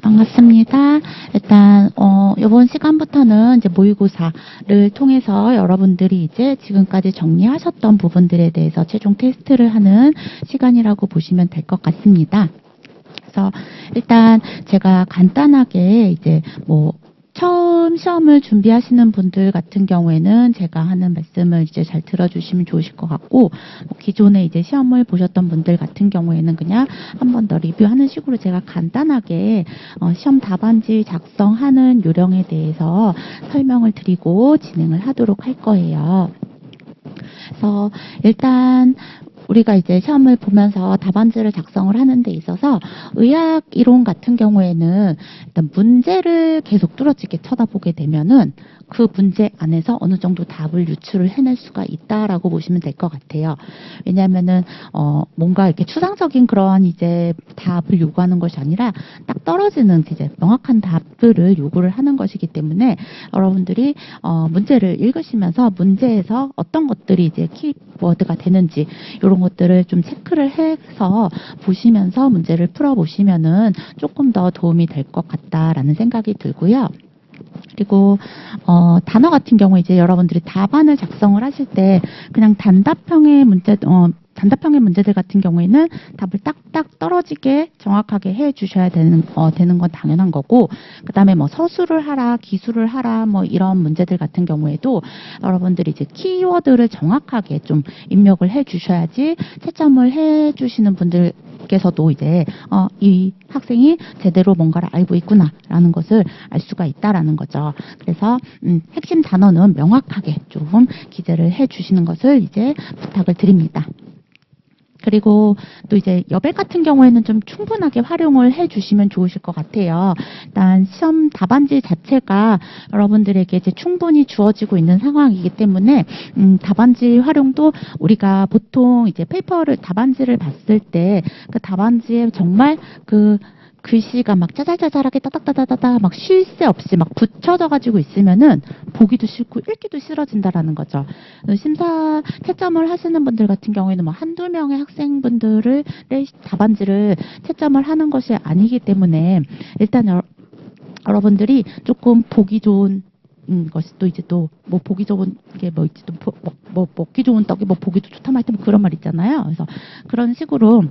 반갑습니다. 일단 이번 시간부터는 이제 모의고사를 통해서 여러분들이 이제 지금까지 정리하셨던 부분들에 대해서 최종 테스트를 하는 시간이라고 보시면 될 것 같습니다. 그래서 일단 제가 간단하게 이제 처음 시험을 준비하시는 분들 같은 경우에는 제가 하는 말씀을 이제 잘 들어주시면 좋으실 것 같고, 기존에 이제 시험을 보셨던 분들 같은 경우에는 그냥 한 번 더 리뷰하는 식으로 제가 간단하게 시험 답안지 작성하는 요령에 대해서 설명을 드리고 진행을 하도록 할 거예요. 그래서 일단 우리가 이제 시험을 보면서 답안지를 작성을 하는 데 있어서 의학 이론 같은 경우에는 일단 문제를 계속 뚜렷하게 쳐다보게 되면은 그 문제 안에서 어느 정도 답을 유출을 해낼 수가 있다라고 보시면 될 것 같아요. 왜냐하면은 뭔가 이렇게 추상적인 그러한 이제 답을 요구하는 것이 아니라 딱 떨어지는 이제 명확한 답들을 요구를 하는 것이기 때문에 여러분들이 문제를 읽으시면서 문제에서 어떤 것들이 이제 키워드가 되는지 이런 것들을 좀 체크를 해서 보시면서 문제를 풀어보시면은 조금 더 도움이 될 것 같다라는 생각이 들고요. 그리고 단어 같은 경우 이제 여러분들이 답안을 작성을 하실 때 그냥 단답형의 문제들 같은 경우에는 답을 딱딱 떨어지게 정확하게 해 주셔야 되는 건 당연한 거고, 그 다음에 서술을 하라, 기술을 하라, 이런 문제들 같은 경우에도 여러분들이 이제 키워드를 정확하게 좀 입력을 해 주셔야지 채점을 해 주시는 분들께서도 이제 이 학생이 제대로 뭔가를 알고 있구나라는 것을 알 수가 있다라는 거죠. 그래서 핵심 단어는 명확하게 좀 기재를 해 주시는 것을 이제 부탁을 드립니다. 그리고 또 이제 여백 같은 경우에는 좀 충분하게 활용을 해주시면 좋으실 것 같아요. 일단 시험 답안지 자체가 여러분들에게 이제 충분히 주어지고 있는 상황이기 때문에 답안지 활용도 우리가 보통 이제 답안지를 봤을 때 그 답안지에 정말 그 글씨가 막 짜잘짜잘하게 따닥따닥따닥 막 쉴 새 없이 막 붙여져 가지고 있으면은 보기도 싫고 읽기도 싫어진다라는 거죠. 심사 채점을 하시는 분들 같은 경우에는 한두 명의 학생분들을 답안지를 채점을 하는 것이 아니기 때문에 일단 여러분들이 조금 보기 좋은 것이 또 이제 또 보기 좋은 게 있지, 또 먹기 좋은 떡이 보기도 좋다 말 때 그런 말 있잖아요. 그래서 그런 식으로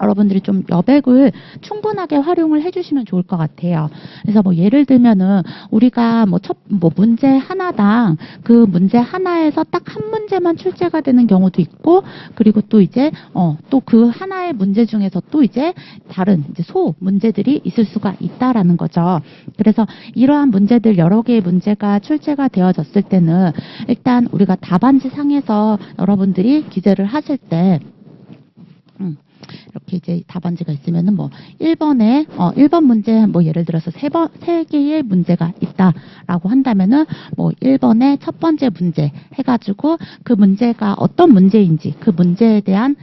여러분들이 좀 여백을 충분하게 활용을 해주시면 좋을 것 같아요. 그래서 예를 들면은 우리가 문제 하나당 그 문제 하나에서 딱 한 문제만 출제가 되는 경우도 있고, 그리고 또 이제 또 그 하나의 문제 중에서 또 이제 다른 이제 소 문제들이 있을 수가 있다라는 거죠. 그래서 이러한 문제들 여러 개의 문제가 출제가 되어졌을 때는 일단 우리가 답안지 상에서 여러분들이 기재를 하실 때 이렇게 이제 답안지가 있으면은 1번 문제 예를 들어서 세 개의 문제가 있다라고 한다면은 1번의 첫 번째 문제 해가지고 그 문제가 어떤 문제인지 그 문제에 대한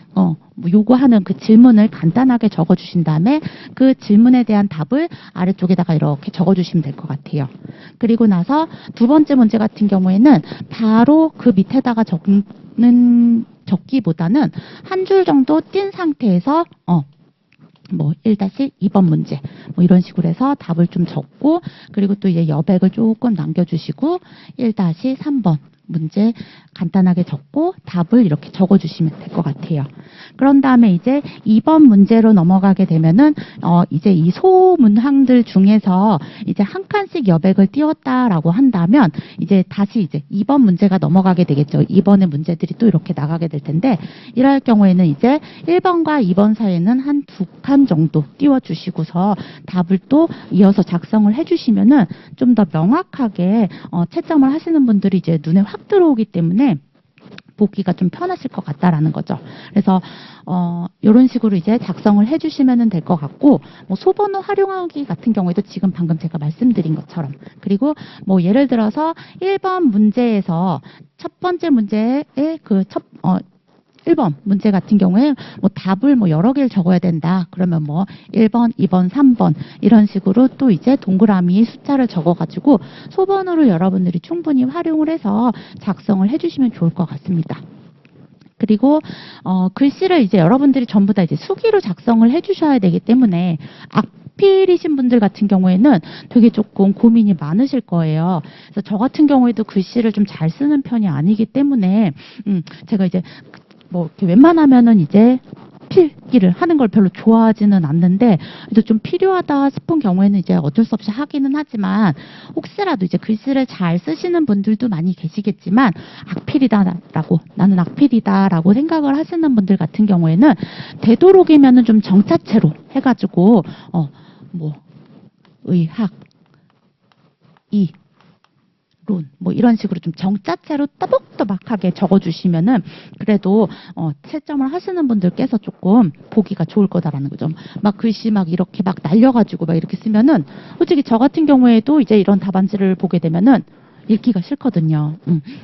요구하는 그 질문을 간단하게 적어 주신 다음에 그 질문에 대한 답을 아래쪽에다가 이렇게 적어 주시면 될 것 같아요. 그리고 나서 두 번째 문제 같은 경우에는 바로 그 밑에다가 적기보다는 한 줄 정도 띈 상태에서 1-2번 문제 이런 식으로 해서 답을 좀 적고, 그리고 또 이제 여백을 조금 남겨주시고 1-3번 문제 간단하게 적고 답을 이렇게 적어주시면 될 것 같아요. 그런 다음에 이제 2번 문제로 넘어가게 되면은 이제 이 소문항들 중에서 이제 한 칸씩 여백을 띄웠다라고 한다면 이제 다시 이제 2번 문제가 넘어가게 되겠죠. 2번의 문제들이 또 이렇게 나가게 될 텐데, 이럴 경우에는 이제 1번과 2번 사이에는 한 2칸 정도 띄워주시고서 답을 또 이어서 작성을 해주시면은 좀 더 명확하게 채점을 하시는 분들이 이제 눈에 확 들어오기 때문에 보기가 좀 편하실 것 같다라는 거죠. 그래서 이런 식으로 이제 작성을 해주시면 될 것 같고, 소번호 활용하기 같은 경우에도 지금 방금 제가 말씀드린 것처럼, 그리고 예를 들어서 1번 문제에서 첫 번째 문제의 1번 문제 같은 경우에 답을 여러 개를 적어야 된다. 그러면 1번, 2번, 3번 이런 식으로 또 이제 동그라미 숫자를 적어가지고 소번호를 여러분들이 충분히 활용을 해서 작성을 해주시면 좋을 것 같습니다. 그리고 글씨를 이제 여러분들이 전부 다 이제 수기로 작성을 해주셔야 되기 때문에 악필이신 분들 같은 경우에는 되게 조금 고민이 많으실 거예요. 그래서 저 같은 경우에도 글씨를 좀 잘 쓰는 편이 아니기 때문에 제가 이제 뭐 이렇게 웬만하면은 이제 필기를 하는 걸 별로 좋아하지는 않는데 이제 좀 필요하다 싶은 경우에는 이제 어쩔 수 없이 하기는 하지만 혹시라도 이제 글씨를 잘 쓰시는 분들도 많이 계시겠지만 악필이다라고 나는 악필이다라고 생각을 하시는 분들 같은 경우에는 되도록이면은 좀 정자체로 해가지고 뭐 의학 뭐 이런 식으로 좀 정자체로 또박또박하게 적어주시면은 그래도 채점을 하시는 분들께서 조금 보기가 좋을 거다라는 거죠. 막 글씨 막 이렇게 막 날려가지고 막 이렇게 쓰면은 솔직히 저 같은 경우에도 이제 이런 답안지를 보게 되면은 읽기가 싫거든요.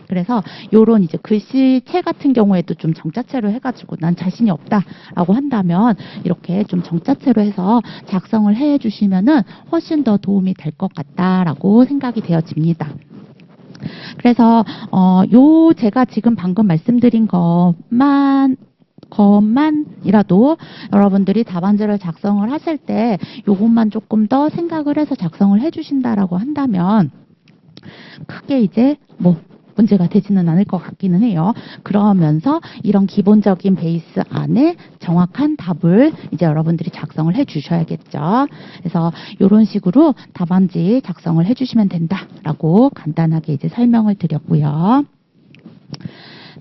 그래서 요런 이제 글씨체 같은 경우에도 좀 정자체로 해가지고 난 자신이 없다라고 한다면 이렇게 좀 정자체로 해서 작성을 해 주시면은 훨씬 더 도움이 될 것 같다라고 생각이 되어집니다. 그래서 제가 지금 방금 말씀드린 것만이라도 여러분들이 답안지를 작성을 하실 때 요것만 조금 더 생각을 해서 작성을 해주신다라고 한다면 크게 이제 뭐 문제가 되지는 않을 것 같기는 해요. 그러면서 이런 기본적인 베이스 안에 정확한 답을 이제 여러분들이 작성을 해 주셔야겠죠. 그래서 이런 식으로 답안지 작성을 해 주시면 된다라고 간단하게 이제 설명을 드렸고요.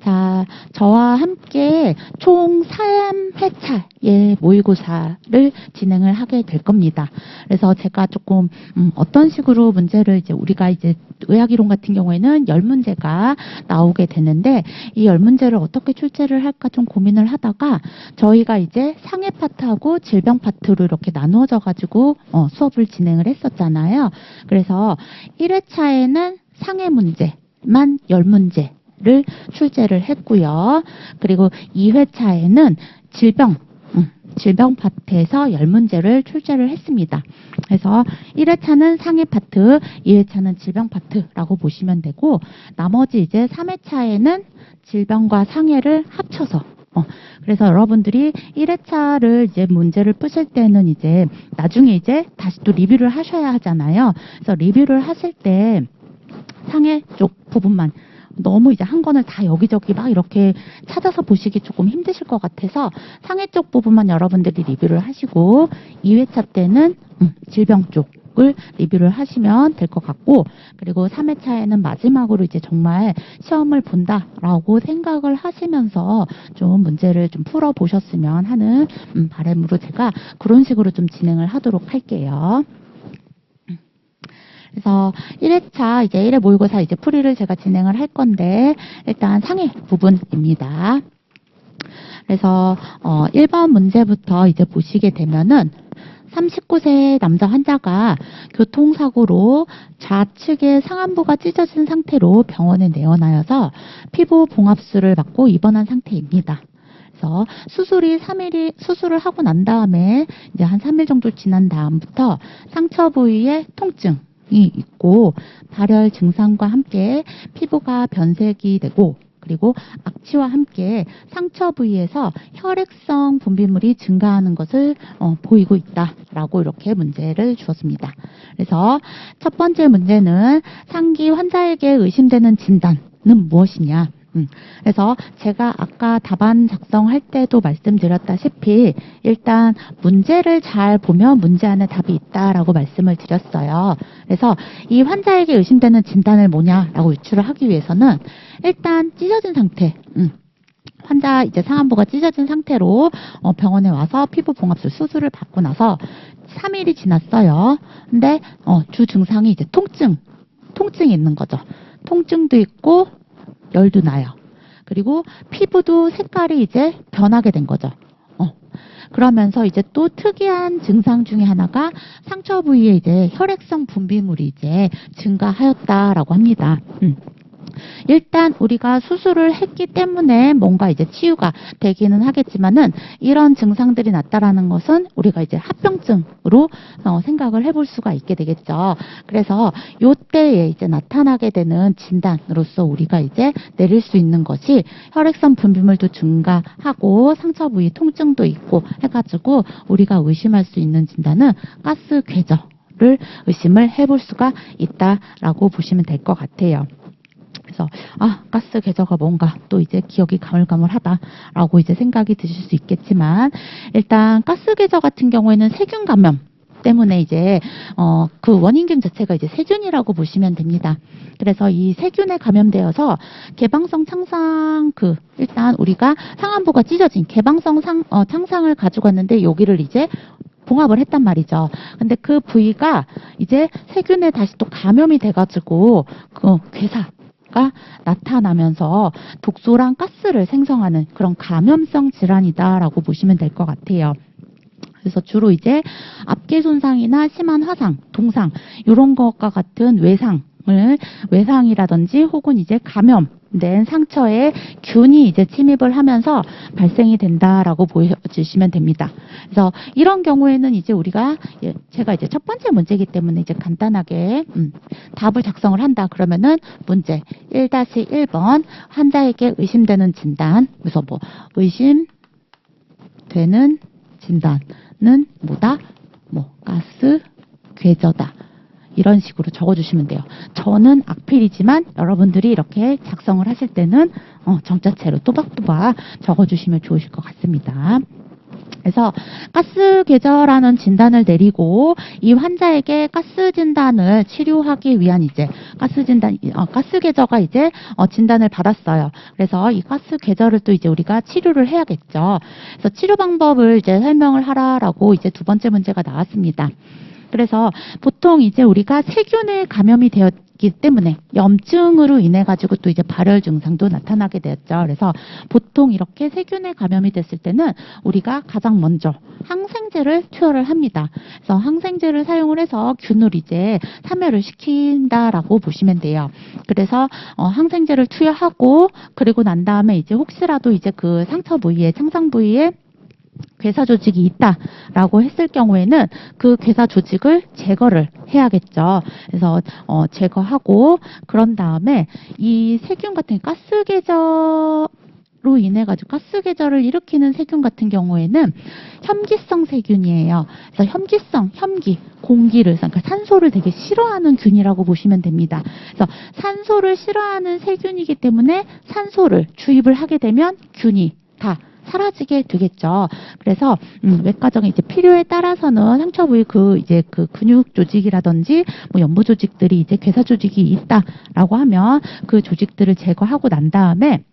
자, 저와 함께 총 3회차의 모의고사를 진행을 하게 될 겁니다. 그래서 제가 조금 어떤 식으로 문제를 이제 우리가 이제 의학이론 같은 경우에는 10문제가 나오게 되는데 이 10문제를 어떻게 출제를 할까 좀 고민을 하다가 저희가 이제 상해 파트하고 질병 파트로 이렇게 나누어져 가지고 수업을 진행을 했었잖아요. 그래서 1회차에는 상해 문제만 10문제 를 출제를 했고요. 그리고 2회차에는 질병 파트에서 10문제를 출제를 했습니다. 그래서 1회차는 상해 파트, 2회차는 질병 파트라고 보시면 되고 나머지 이제 3회차에는 질병과 상해를 합쳐서 그래서 여러분들이 1회차를 이제 문제를 푸실 때는 이제 나중에 이제 다시 또 리뷰를 하셔야 하잖아요. 그래서 리뷰를 하실 때 상해 쪽 부분만 너무 이제 한 권을 다 여기저기 막 이렇게 찾아서 보시기 조금 힘드실 것 같아서 상해 쪽 부분만 여러분들이 리뷰를 하시고 2회차 때는 질병 쪽을 리뷰를 하시면 될 것 같고 그리고 3회차에는 마지막으로 이제 정말 시험을 본다라고 생각을 하시면서 좀 문제를 좀 풀어 보셨으면 하는 바람으로 제가 그런 식으로 좀 진행을 하도록 할게요. 그래서 1회차 이제 1회 모의고사 이제 풀이를 제가 진행을 할 건데 일단 상해 부분입니다. 그래서 1번 문제부터 이제 보시게 되면은 39세 남자 환자가 교통사고로 좌측의 상안부가 찢어진 상태로 병원에 내원하여서 피부 봉합술을 받고 입원한 상태입니다. 그래서 수술을 하고 난 다음에 이제 한 3일 정도 지난 다음부터 상처 부위에 통증이 있고 발열 증상과 함께 피부가 변색이 되고 그리고 악취와 함께 상처 부위에서 혈액성 분비물이 증가하는 것을 보이고 있다라고 이렇게 문제를 주었습니다. 그래서 첫 번째 문제는 상기 환자에게 의심되는 진단은 무엇이냐? 그래서 제가 아까 답안 작성할 때도 말씀드렸다시피 일단 문제를 잘 보면 문제 안에 답이 있다라고 말씀을 드렸어요. 그래서 이 환자에게 의심되는 진단을 뭐냐라고 유추를 하기 위해서는 일단 찢어진 상태, 환자 이제 상안부가 찢어진 상태로 병원에 와서 피부 봉합술 수술을 받고 나서 3일이 지났어요. 근데 주 증상이 이제 통증이 있는 거죠. 통증도 있고 열도 나요. 그리고 피부도 색깔이 이제 변하게 된 거죠. 그러면서 이제 또 특이한 증상 중에 하나가 상처 부위에 이제 혈액성 분비물이 이제 증가하였다라고 합니다. 일단 우리가 수술을 했기 때문에 뭔가 이제 치유가 되기는 하겠지만은 이런 증상들이 났다라는 것은 우리가 이제 합병증으로 생각을 해볼 수가 있게 되겠죠. 그래서 요때에 이제 나타나게 되는 진단으로서 우리가 이제 내릴 수 있는 것이 혈액선 분비물도 증가하고 상처 부위 통증도 있고 해가지고 우리가 의심할 수 있는 진단은 가스 궤저를 의심을 해볼 수가 있다라고 보시면 될 것 같아요. 그래서 가스 궤저가 뭔가 또 이제 기억이 가물가물하다라고 이제 생각이 드실 수 있겠지만 일단 가스 궤저 같은 경우에는 세균 감염 때문에 이제 그 원인균 자체가 이제 세균이라고 보시면 됩니다. 그래서 이 세균에 감염되어서 개방성 창상 일단 우리가 상안부가 찢어진 개방성 창상을 가지고 왔는데 여기를 이제 봉합을 했단 말이죠. 근데 그 부위가 이제 세균에 다시 또 감염이 돼가지고 그 괴사가 나타나면서 독소랑 가스를 생성하는 그런 감염성 질환이다라고 보시면 될 것 같아요. 그래서 주로 이제 압계 손상이나 심한 화상, 동상 이런 것과 같은 외상이라든지 혹은 이제 감염된 상처에 균이 이제 침입을 하면서 발생이 된다라고 보여주시면 됩니다. 그래서 이런 경우에는 이제 우리가 제가 이제 첫 번째 문제이기 때문에 이제 간단하게 답을 작성을 한다 그러면은 문제 1-1번 환자에게 의심되는 진단. 그래서 뭐 의심되는 진단은 뭐다? 가스 궤저다. 이런 식으로 적어주시면 돼요. 저는 악필이지만 여러분들이 이렇게 작성을 하실 때는 점자체로 또박또박 적어주시면 좋으실 것 같습니다. 그래서 가스 궤저라는 진단을 내리고 이 환자에게 가스 진단을 치료하기 위한 이제 가스 궤저가 이제 진단을 받았어요. 그래서 이 가스 궤저를 또 이제 우리가 치료를 해야겠죠. 그래서 치료 방법을 이제 설명을 하라라고 이제 두 번째 문제가 나왔습니다. 그래서 보통 이제 우리가 세균에 감염이 되었기 때문에 염증으로 인해 가지고 또 이제 발열 증상도 나타나게 되었죠. 그래서 보통 이렇게 세균에 감염이 됐을 때는 우리가 가장 먼저 항생제를 투여를 합니다. 그래서 항생제를 사용을 해서 균을 이제 사멸을 시킨다라고 보시면 돼요. 그래서 항생제를 투여하고 그리고 난 다음에 이제 혹시라도 이제 그 상처 부위에 창상 부위에 괴사 조직이 있다라고 했을 경우에는 그 괴사 조직을 제거를 해야겠죠. 그래서 제거하고 그런 다음에 이 세균 같은 가스 궤저로 인해 가지고 가스 궤저를 일으키는 세균 같은 경우에는 혐기성 세균이에요. 그래서 혐기, 공기를 그러니까 산소를 되게 싫어하는 균이라고 보시면 됩니다. 그래서 산소를 싫어하는 세균이기 때문에 산소를 주입을 하게 되면 균이 다 사라지게 되겠죠. 그래서 외과적인 이제 필요에 따라서는 상처 부위 그 근육 조직이라든지 뭐 연부 조직들이 이제 괴사 조직이 있다라고 하면 그 조직들을 제거하고 난 다음에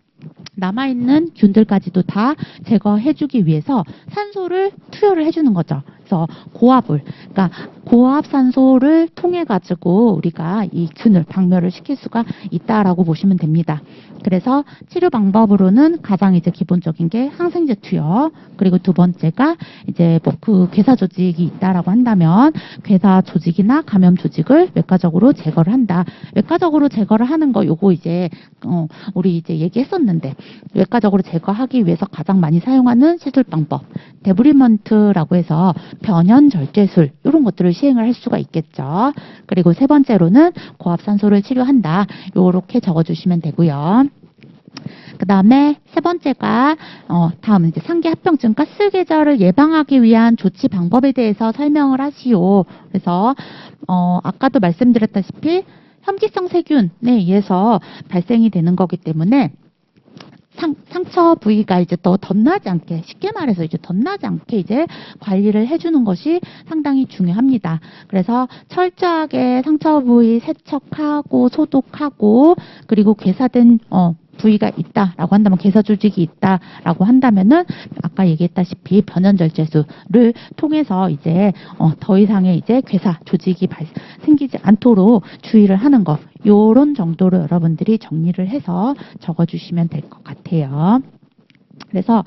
남아있는 균들까지도 다 제거해주기 위해서 산소를 투여를 해주는 거죠. 그래서 그러니까 고압 산소를 통해 가지고 우리가 이 균을 박멸을 시킬 수가 있다라고 보시면 됩니다. 그래서 치료 방법으로는 가장 이제 기본적인 게 항생제 투여, 그리고 두 번째가 이제 뭐 그 괴사 조직이 있다라고 한다면 괴사 조직이나 감염 조직을 외과적으로 제거를 한다. 외과적으로 제거를 하는 거 요거 이제 우리 이제 얘기했었는데 외과적으로 제거하기 위해서 가장 많이 사용하는 시술 방법 데브리먼트라고 해서 변연 절제술 이런 것들을 시행을 할 수가 있겠죠. 그리고 세 번째로는 고압산소를 치료한다. 요렇게 적어주시면 되고요. 그 다음에 세 번째가 다음은 이제 상기 합병증 가스 궤저를 예방하기 위한 조치 방법에 대해서 설명을 하시오. 그래서 아까도 말씀드렸다시피 혐기성 세균에 의해서 발생이 되는 거기 때문에 상처 부위가 이제 또 덧나지 않게, 쉽게 말해서 이제 덧나지 않게 이제 관리를 해주는 것이 상당히 중요합니다. 그래서 철저하게 상처 부위 세척하고 소독하고 그리고 괴사된 부위가 있다라고 한다면 괴사 조직이 있다라고 한다면은 아까 얘기했다시피 변연절제술을 통해서 이제 더 이상의 이제 괴사 조직이 생기지 않도록 주의를 하는 것, 요런 정도로 여러분들이 정리를 해서 적어주시면 될 것 같아요. 그래서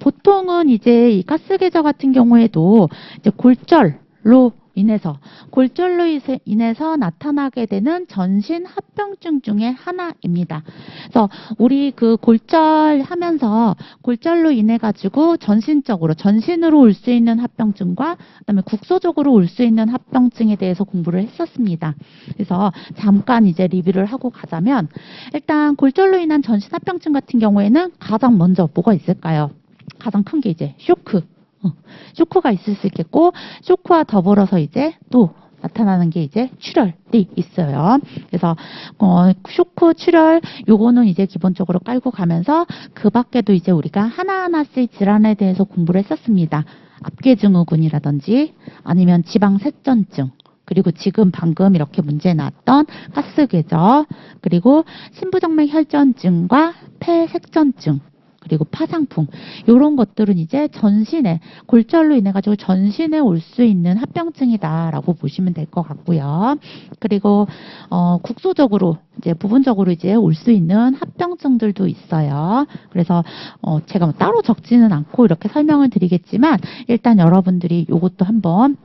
보통은 이제 이 가스 궤저 같은 경우에도 이제 골절로 인해서 골절로 인해서 나타나게 되는 전신 합병증 중에 하나입니다. 그래서 우리 그 골절하면서 골절로 인해 가지고 전신으로 올 수 있는 합병증과 그다음에 국소적으로 올 수 있는 합병증에 대해서 공부를 했었습니다. 그래서 잠깐 이제 리뷰를 하고 가자면 일단 골절로 인한 전신 합병증 같은 경우에는 가장 먼저 뭐가 있을까요? 가장 큰 게 이제 쇼크가 있을 수 있겠고, 쇼크와 더불어서 이제 또 나타나는 게 이제 출혈이 있어요. 그래서 쇼크, 출혈 요거는 이제 기본적으로 깔고 가면서 그 밖에도 이제 우리가 하나하나씩 질환에 대해서 공부를 했었습니다. 압계증후군이라든지 아니면 지방색전증, 그리고 지금 방금 이렇게 문제 나왔던 가스궤절, 그리고 신부정맥 혈전증과 폐색전증, 그리고 파상풍, 이런 것들은 이제 전신에 골절로 인해 가지고 전신에 올 수 있는 합병증이다라고 보시면 될 것 같고요. 그리고 국소적으로 이제 부분적으로 이제 올 수 있는 합병증들도 있어요. 그래서 제가 뭐 따로 적지는 않고 이렇게 설명을 드리겠지만 일단 여러분들이 이것도 한번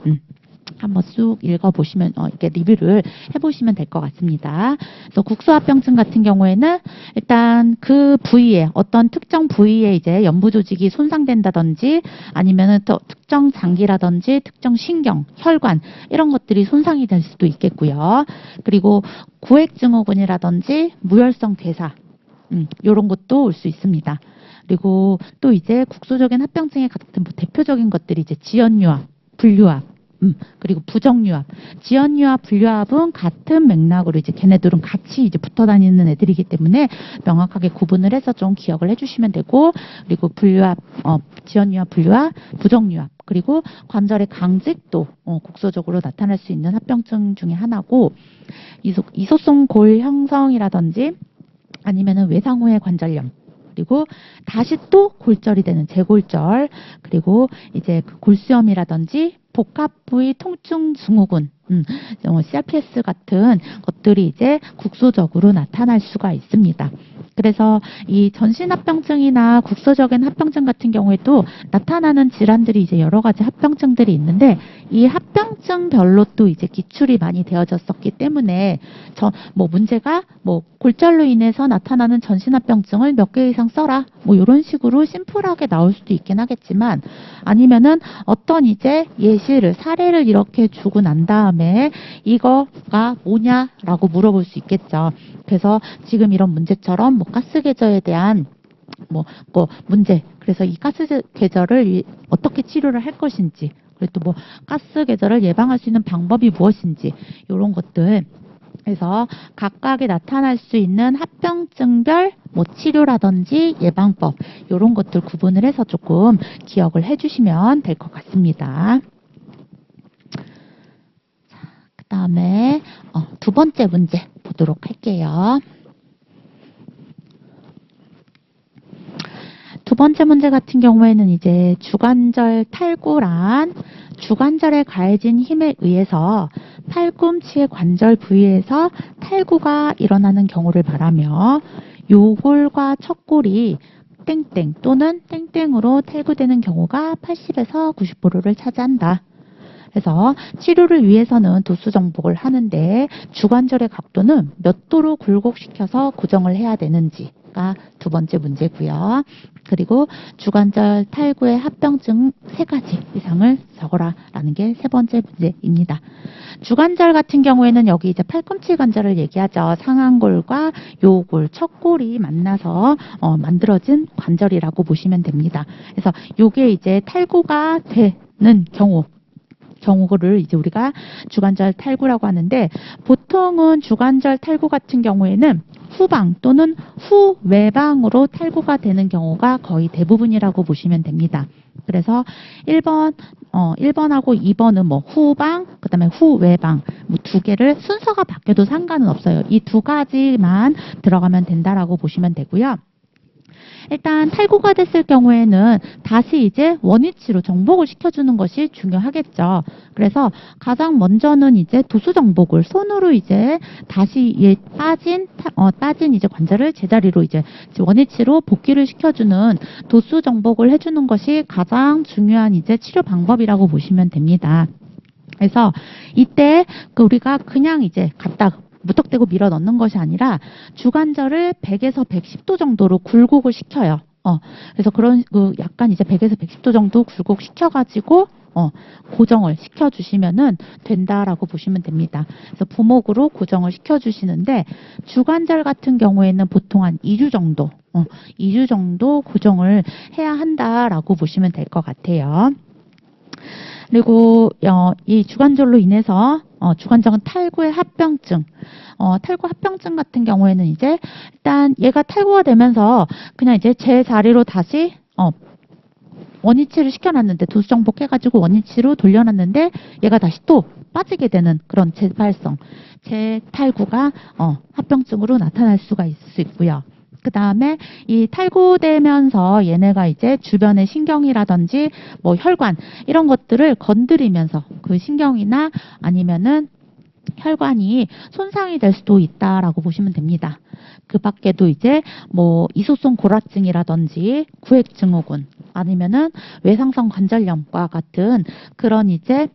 쑥 읽어보시면, 이렇게 리뷰를 해보시면 될 것 같습니다. 그래서 국소합병증 같은 경우에는 일단 그 부위에, 어떤 특정 부위에 이제 연부 조직이 손상된다든지 아니면은 또 특정 장기라든지 특정 신경, 혈관, 이런 것들이 손상이 될 수도 있겠고요. 그리고 구획증후군이라든지 무혈성 괴사, 이런 것도 올 수 있습니다. 그리고 또 이제 국소적인 합병증의 같은 대표적인 것들이 이제 지연유압, 분류압, 그리고 부정유압, 지연유압, 분류압은 같은 맥락으로 이제 걔네들은 같이 이제 붙어 다니는 애들이기 때문에 명확하게 구분을 해서 좀 기억을 해주시면 되고, 그리고 분류압, 지연유압, 분류압, 부정유압, 그리고 관절의 강직도 국소적으로 나타날 수 있는 합병증 중에 하나고, 이소성 골 형성이라든지 아니면은 외상 후의 관절염, 그리고 다시 또 골절이 되는 재골절, 그리고 이제 그 골수염이라든지 복합 부위 통증 증후군, CRPS 같은 것들이 이제 국소적으로 나타날 수가 있습니다. 그래서 이 전신합병증이나 국소적인 합병증 같은 경우에도 나타나는 질환들이 이제 여러 가지 합병증들이 있는데, 이 합병증별로 또 이제 기출이 많이 되어졌었기 때문에 문제가 골절로 인해서 나타나는 전신합병증을 몇 개 이상 써라, 이런 식으로 심플하게 나올 수도 있긴 하겠지만, 아니면은 어떤 이제 사례를 이렇게 주고 난 다음에 이거가 뭐냐라고 물어볼 수 있겠죠. 그래서 지금 이런 문제처럼 가스궤절에 대한 문제, 그래서 이 가스궤절을 어떻게 치료를 할 것인지, 그리고 또 가스궤절을 예방할 수 있는 방법이 무엇인지, 이런 것들, 그래서 각각에 나타날 수 있는 합병증별 치료라든지 예방법, 이런 것들 구분을 해서 조금 기억을 해주시면 될 것 같습니다. 그 다음에 두 번째 문제 보도록 할게요. 두 번째 문제 같은 경우에는 이제 주관절 탈구란 주관절에 가해진 힘에 의해서 팔꿈치의 관절 부위에서 탈구가 일어나는 경우를 말하며, 요골과 척골이 땡땡 또는 땡땡으로 탈구되는 경우가 80에서 90%를 차지한다. 그래서 치료를 위해서는 도수 정복을 하는데 주관절의 각도는 몇 도로 굴곡시켜서 고정을 해야 되는지가 두 번째 문제고요. 그리고 주관절 탈구의 합병증 3가지 이상을 적어라 라는 게 세 번째 문제입니다. 주관절 같은 경우에는 여기 이제 팔꿈치 관절을 얘기하죠. 상완골과 요골, 척골이 만나서 만들어진 관절이라고 보시면 됩니다. 그래서 요게 이제 탈구가 되는 경우를 이제 우리가 주관절 탈구라고 하는데, 보통은 주관절 탈구 같은 경우에는 후방 또는 후외방으로 탈구가 되는 경우가 거의 대부분이라고 보시면 됩니다. 그래서 1번하고 2번은 후방, 그 다음에 후외방, 두 개를 순서가 바뀌어도 상관은 없어요. 이 두 가지만 들어가면 된다라고 보시면 되고요. 일단 탈구가 됐을 경우에는 다시 이제 원위치로 정복을 시켜주는 것이 중요하겠죠. 그래서 가장 먼저는 이제 도수 정복을 손으로 이제 다시 빠진 이제 관절을 제자리로 이제 원위치로 복귀를 시켜주는 도수 정복을 해주는 것이 가장 중요한 이제 치료 방법이라고 보시면 됩니다. 그래서 이때 우리가 그냥 이제 갖다 무턱대고 밀어 넣는 것이 아니라 주관절을 100에서 110도 정도로 굴곡을 시켜요. 그래서 그런 약간 이제 100에서 110도 정도 굴곡 시켜가지고 고정을 시켜주시면은 된다라고 보시면 됩니다. 그래서 부목으로 고정을 시켜주시는데 주관절 같은 경우에는 보통 한 2주 정도, 2주 정도 고정을 해야 한다라고 보시면 될 것 같아요. 그리고 이 주관절로 인해서 주관절은 탈구의 합병증, 탈구 합병증 같은 경우에는 이제 일단 얘가 탈구가 되면서 그냥 이제 제 자리로 다시 원위치를 시켜놨는데 도수 정복해가지고 원위치로 돌려놨는데 얘가 다시 또 빠지게 되는 그런 재발성, 재탈구가 합병증으로 나타날 수가 있을 수 있고요. 그 다음에 이 탈구되면서 얘네가 이제 주변의 신경이라든지 뭐 혈관 이런 것들을 건드리면서 그 신경이나 아니면은 혈관이 손상이 될 수도 있다라고 보시면 됩니다. 그 밖에도 이제 뭐 이소성 골화증이라든지 구획증후군 아니면은 외상성 관절염과 같은 그런 이제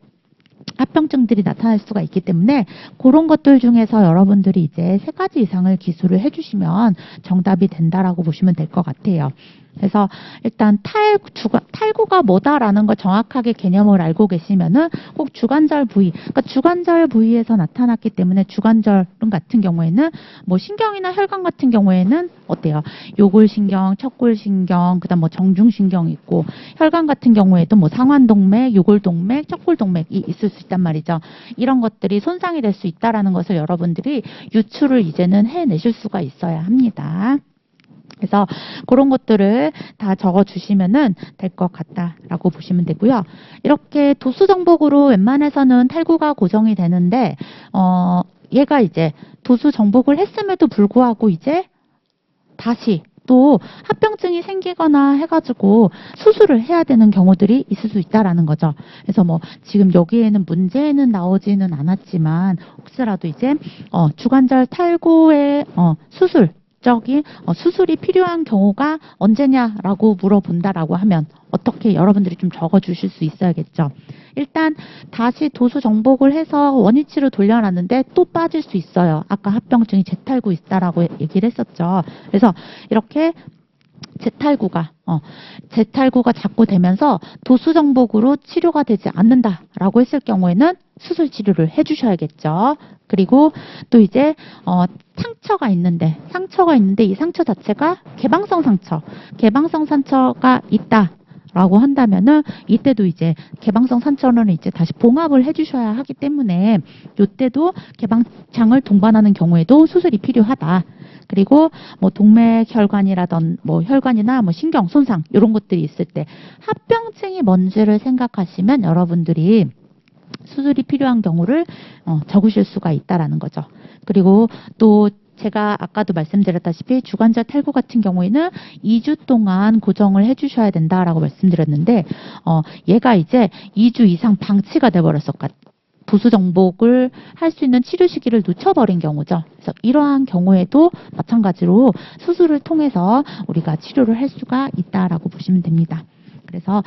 합병증들이 나타날 수가 있기 때문에 그런 것들 중에서 여러분들이 이제 3가지 이상을 기술을 해주시면 정답이 된다라고 보시면 될 것 같아요. 그래서 일단 탈구가 뭐다라는 걸 정확하게 개념을 알고 계시면은 꼭 주관절 부위, 그러니까 주관절 부위에서 나타났기 때문에 주관절 같은 경우에는 뭐 신경이나 혈관 같은 경우에는 어때요? 요골신경, 척골신경, 그다음 뭐 정중신경 있고 혈관 같은 경우에도 뭐 상완동맥, 요골동맥, 척골동맥이 있을 수 있단 말이죠. 이런 것들이 손상이 될 수 있다라는 것을 여러분들이 유추를 이제는 해내실 수가 있어야 합니다. 그래서 그런 것들을 다 적어주시면 될 것 같다라고 보시면 되고요. 이렇게 도수 정복으로 웬만해서는 탈구가 고정이 되는데 얘가 이제 도수 정복을 했음에도 불구하고 이제 다시 또 합병증이 생기거나 해가지고 수술을 해야 되는 경우들이 있을 수 있다라는 거죠. 그래서 뭐 지금 여기에는 문제는 나오지는 않았지만 혹시라도 이제 주관절 탈구의 수술이 필요한 경우가 언제냐라고 물어본다라고 하면 어떻게 여러분들이 좀 적어주실 수 있어야겠죠. 일단 다시 도수 정복을 해서 원위치로 돌려놨는데 또 빠질 수 있어요. 아까 합병증이 재탈구 있다라고 얘기를 했었죠. 그래서 이렇게 재탈구가 자꾸 되면서 도수 정복으로 치료가 되지 않는다라고 했을 경우에는 수술 치료를 해주셔야겠죠. 그리고 또 이제 상처가 있는데 이 상처 자체가 개방성 상처가 있다라고 한다면은 이때도 이제 개방성 상처는 이제 다시 봉합을 해주셔야 하기 때문에 이때도 개방창을 동반하는 경우에도 수술이 필요하다. 그리고 뭐 동맥 혈관이라던 뭐 혈관이나 뭐 신경 손상 이런 것들이 있을 때 합병증이 뭔지를 생각하시면 여러분들이 수술이 필요한 경우를 적으실 수가 있다라는 거죠. 그리고 또 제가 아까도 말씀드렸다시피 주관절 탈구 같은 경우에는 2주 동안 고정을 해주셔야 된다라고 말씀드렸는데 얘가 이제 2주 이상 방치가 돼버렸었거든요. 도수 정복을 할 수 있는 치료 시기를 놓쳐버린 경우죠. 그래서 이러한 경우에도 마찬가지로 수술을 통해서 우리가 치료를 할 수가 있다라고 보시면 됩니다. 그래서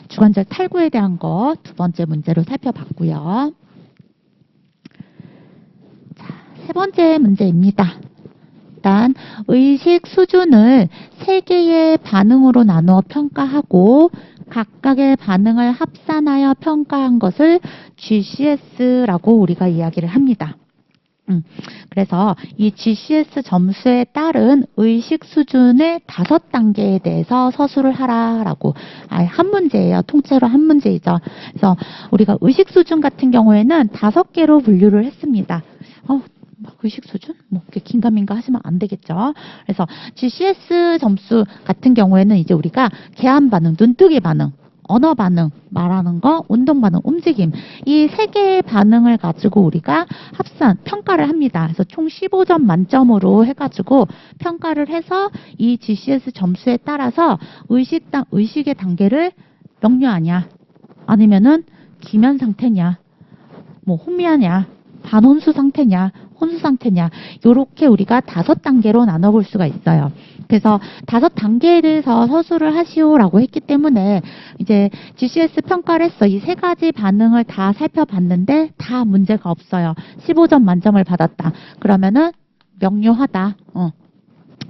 주관절 탈구에 대한 거 2번째 문제로 살펴봤고요. 자, 3번째 문제입니다. 일단 의식 수준을 3개의 반응으로 나누어 평가하고 각각의 반응을 합산하여 평가한 것을 GCS라고 우리가 이야기를 합니다. 그래서 이 GCS 점수에 따른 의식 수준의 5단계에 대해서 서술을 하라라고 한 문제예요. 통째로 한 문제이죠. 그래서 우리가 의식 수준 같은 경우에는 5개로 분류를 했습니다. 의식 수준? 뭐 이렇게 긴가민가 하시면 안 되겠죠. 그래서 GCS 점수 같은 경우에는 이제 우리가 개한 반응, 눈뜨기 반응, 언어 반응, 말하는 거, 운동 반응, 움직임 이 3개의 반응을 가지고 우리가 평가를 합니다. 그래서 총 15점 만점으로 해가지고 평가를 해서 이 GCS 점수에 따라서 의식의 단계를 명료하냐, 아니면은 기면 상태냐, 뭐 혼미하냐, 반혼수 상태냐, 혼수 상태냐, 요렇게 우리가 5단계로 나눠볼 수가 있어요. 그래서 5단계에 대해서 서술을 하시오라고 했기 때문에 이제 GCS 평가를 했어. 이 3가지 반응을 다 살펴봤는데 다 문제가 없어요. 15점 만점을 받았다. 그러면은 명료하다.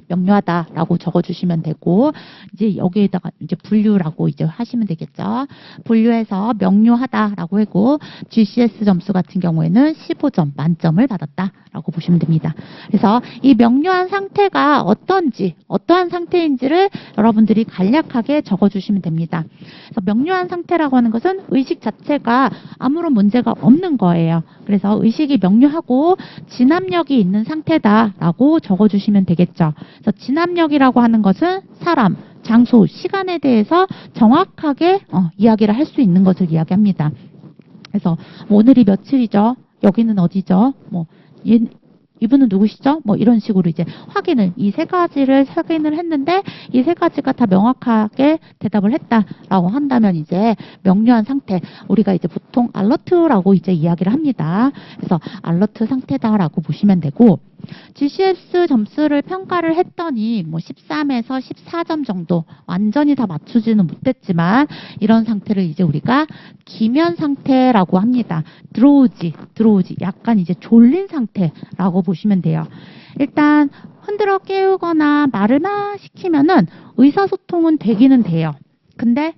명료하다라고 적어주시면 되고, 이제 여기에다가 이제 분류라고 이제 하시면 되겠죠. 분류해서 명료하다라고 하고, GCS 점수 같은 경우에는 15점 만점을 받았다라고 보시면 됩니다. 그래서 이 명료한 상태가 어떠한 상태인지를 여러분들이 간략하게 적어주시면 됩니다. 그래서 명료한 상태라고 하는 것은 의식 자체가 아무런 문제가 없는 거예요. 그래서 의식이 명료하고 진압력이 있는 상태다라고 적어주시면 되겠죠. 그래서 진압력이라고 하는 것은 사람, 장소, 시간에 대해서 정확하게 이야기를 할 수 있는 것을 이야기합니다. 그래서 뭐 오늘이 며칠이죠? 여기는 어디죠? 이분은 누구시죠? 이런 식으로 이제 이 3가지를 확인을 했는데 이 3가지가 다 명확하게 대답을 했다라고 한다면 이제 명료한 상태, 우리가 이제 보통 알러트라고 이제 이야기를 합니다. 그래서 알러트 상태다라고 보시면 되고, GCS 점수를 평가를 했더니 13에서 14점 정도 완전히 다 맞추지는 못했지만 이런 상태를 이제 우리가 기면 상태라고 합니다. 드로우지 약간 이제 졸린 상태라고 보시면 돼요. 일단 흔들어 깨우거나 말을 막 시키면은 의사소통은 되기는 돼요. 근데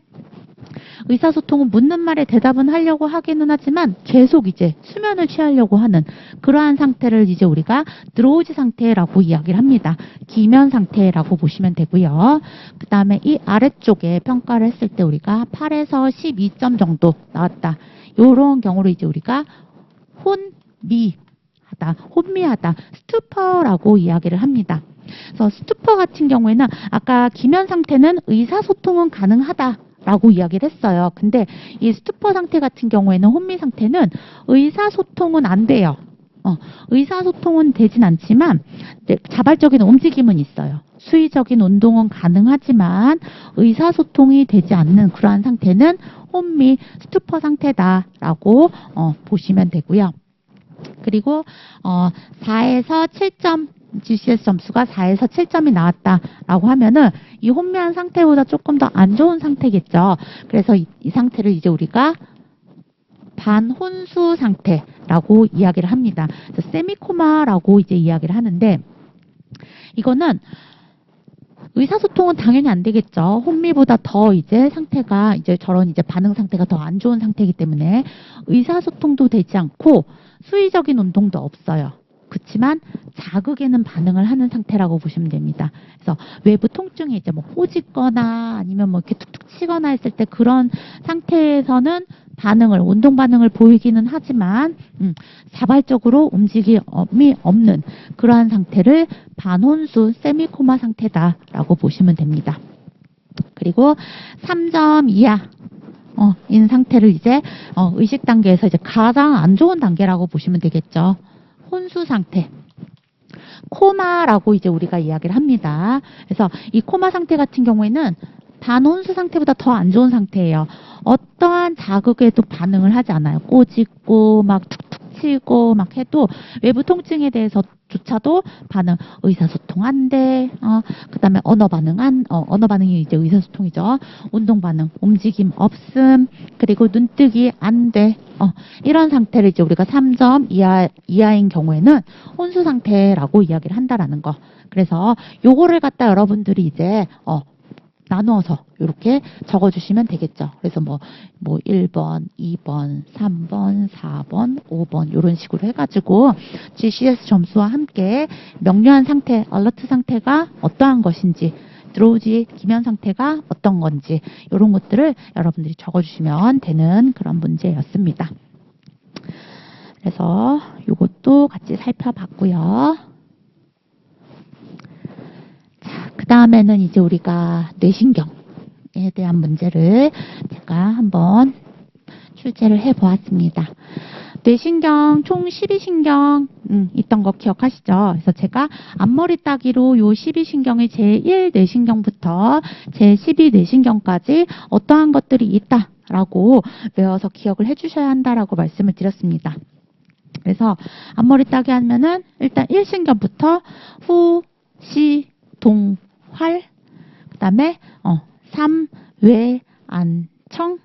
의사소통은 묻는 말에 대답은 하려고 하기는 하지만 계속 이제 수면을 취하려고 하는 그러한 상태를 이제 우리가 드로우지 상태라고 이야기를 합니다. 기면 상태라고 보시면 되고요. 그 다음에 이 아래쪽에 평가를 했을 때 우리가 8에서 12점 정도 나왔다. 이런 경우로 이제 우리가 혼미하다, 스투퍼라고 이야기를 합니다. 그래서 스투퍼 같은 경우에는 아까 기면 상태는 의사소통은 가능하다 라고 이야기를 했어요. 근데 이 스투퍼 상태 같은 경우에는 혼미 상태는 의사소통은 안 돼요. 의사소통은 되진 않지만 자발적인 움직임은 있어요. 수의적인 운동은 가능하지만 의사소통이 되지 않는 그러한 상태는 혼미 스투퍼 상태다라고 보시면 되고요. 그리고 4에서 7점 GCS 점수가 4에서 7점이 나왔다라고 하면은 이 혼미한 상태보다 조금 더 안 좋은 상태겠죠. 그래서 이 상태를 이제 우리가 반혼수 상태라고 이야기를 합니다. 세미코마라고 이제 이야기를 하는데, 이거는 의사소통은 당연히 안 되겠죠. 혼미보다 더 이제 상태가 이제 저런 이제 반응 상태가 더 안 좋은 상태이기 때문에 의사소통도 되지 않고 수의적인 운동도 없어요. 그렇지만 자극에는 반응을 하는 상태라고 보시면 됩니다. 그래서 외부 통증이 이제 꼬집거나 아니면 이렇게 툭툭 치거나 했을 때 그런 상태에서는 운동 반응을 보이기는 하지만 자발적으로 움직임이 없는 그러한 상태를 반혼수 세미코마 상태다라고 보시면 됩니다. 그리고 3점 이하 인 상태를 이제 의식 단계에서 이제 가장 안 좋은 단계라고 보시면 되겠죠. 혼수 상태. 코마라고 이제 우리가 이야기를 합니다. 그래서 이 코마 상태 같은 경우에는 반혼수 상태보다 더 안 좋은 상태예요. 어떠한 자극에도 반응을 하지 않아요. 꼬집고 막 툭툭 치고 막 해도 외부 통증에 대해서조차도 의사소통 안 돼. 그다음에 언어 반응이 이제 의사소통이죠. 운동 반응, 움직임 없음, 그리고 눈뜨기 안 돼. 이런 상태를 이제 우리가 3점 이하인 경우에는 혼수 상태라고 이야기를 한다라는 거. 그래서 요거를 갖다 여러분들이 이제 나누어서 이렇게 적어주시면 되겠죠. 그래서 1번, 2번, 3번, 4번, 5번 이런 식으로 해가지고 GCS 점수와 함께 명료한 상태, 알러트 상태가 어떠한 것인지, 드로우지 기면 상태가 어떤 건지 이런 것들을 여러분들이 적어주시면 되는 그런 문제였습니다. 그래서 이것도 같이 살펴봤고요. 그 다음에는 이제 우리가 뇌신경에 대한 문제를 제가 한번 출제를 해보았습니다. 뇌신경 총 12신경 있던 거 기억하시죠? 그래서 제가 앞머리 따기로 요 12신경의 제1 뇌신경부터 제12 뇌신경까지 어떠한 것들이 있다라고 외워서 기억을 해주셔야 한다라고 말씀을 드렸습니다. 그래서 앞머리 따기 하면은 일단 1신경부터 후, 시, 동, 활, 그 다음에 3, 외, 안, 청,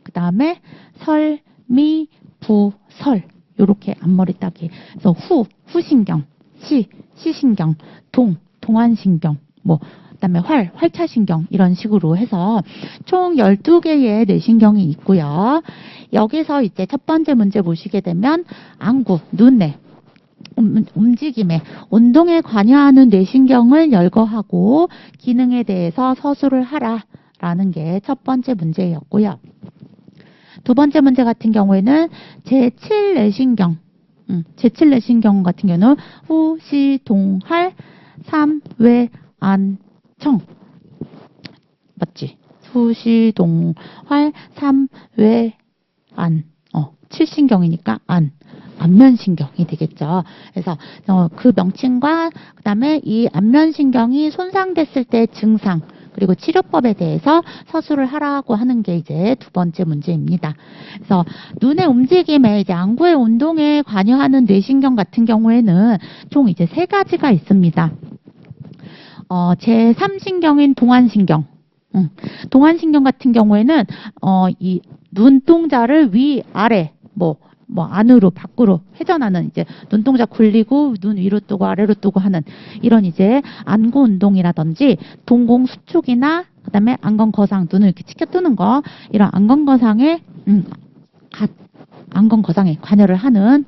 그 다음에 설, 미, 부, 설. 요렇게 앞머리 따기. 그래서 후신경, 시신경, 동안신경, 그다음에 활차신경 이런 식으로 해서 총 12개의 뇌신경이 있고요. 여기서 이제 첫 번째 문제 보시게 되면 안구, 눈의 움직임에 운동에 관여하는 뇌신경을 열거하고 기능에 대해서 서술을 하라라는 게 첫 번째 문제였고요. 두 번째 문제 같은 경우에는 제7뇌신경, 제7뇌신경 같은 경우는 후, 시, 동, 할, 3, 외, 안, 청. 맞지? 후, 시, 동, 활, 3, 외, 안. 7신경이니까 안면신경이 되겠죠. 그래서 그 명칭과 그다음에 이 안면신경이 손상됐을 때 증상 그리고 치료법에 대해서 서술을 하라고 하는 게 이제 두 번째 문제입니다. 그래서 눈의 움직임에 이제 안구의 운동에 관여하는 뇌신경 같은 경우에는 총 이제 3가지가 있습니다. 제3신경인 동안신경. 동안신경 같은 경우에는 이 눈동자를 위, 아래, 안으로, 밖으로 회전하는 이제 눈동자 굴리고 눈 위로 뜨고 아래로 뜨고 하는 이런 이제 안구 운동이라든지 동공 수축이나 그다음에 안검거상 눈을 이렇게 치켜 뜨는 거 이런 안검거상에 관여를 하는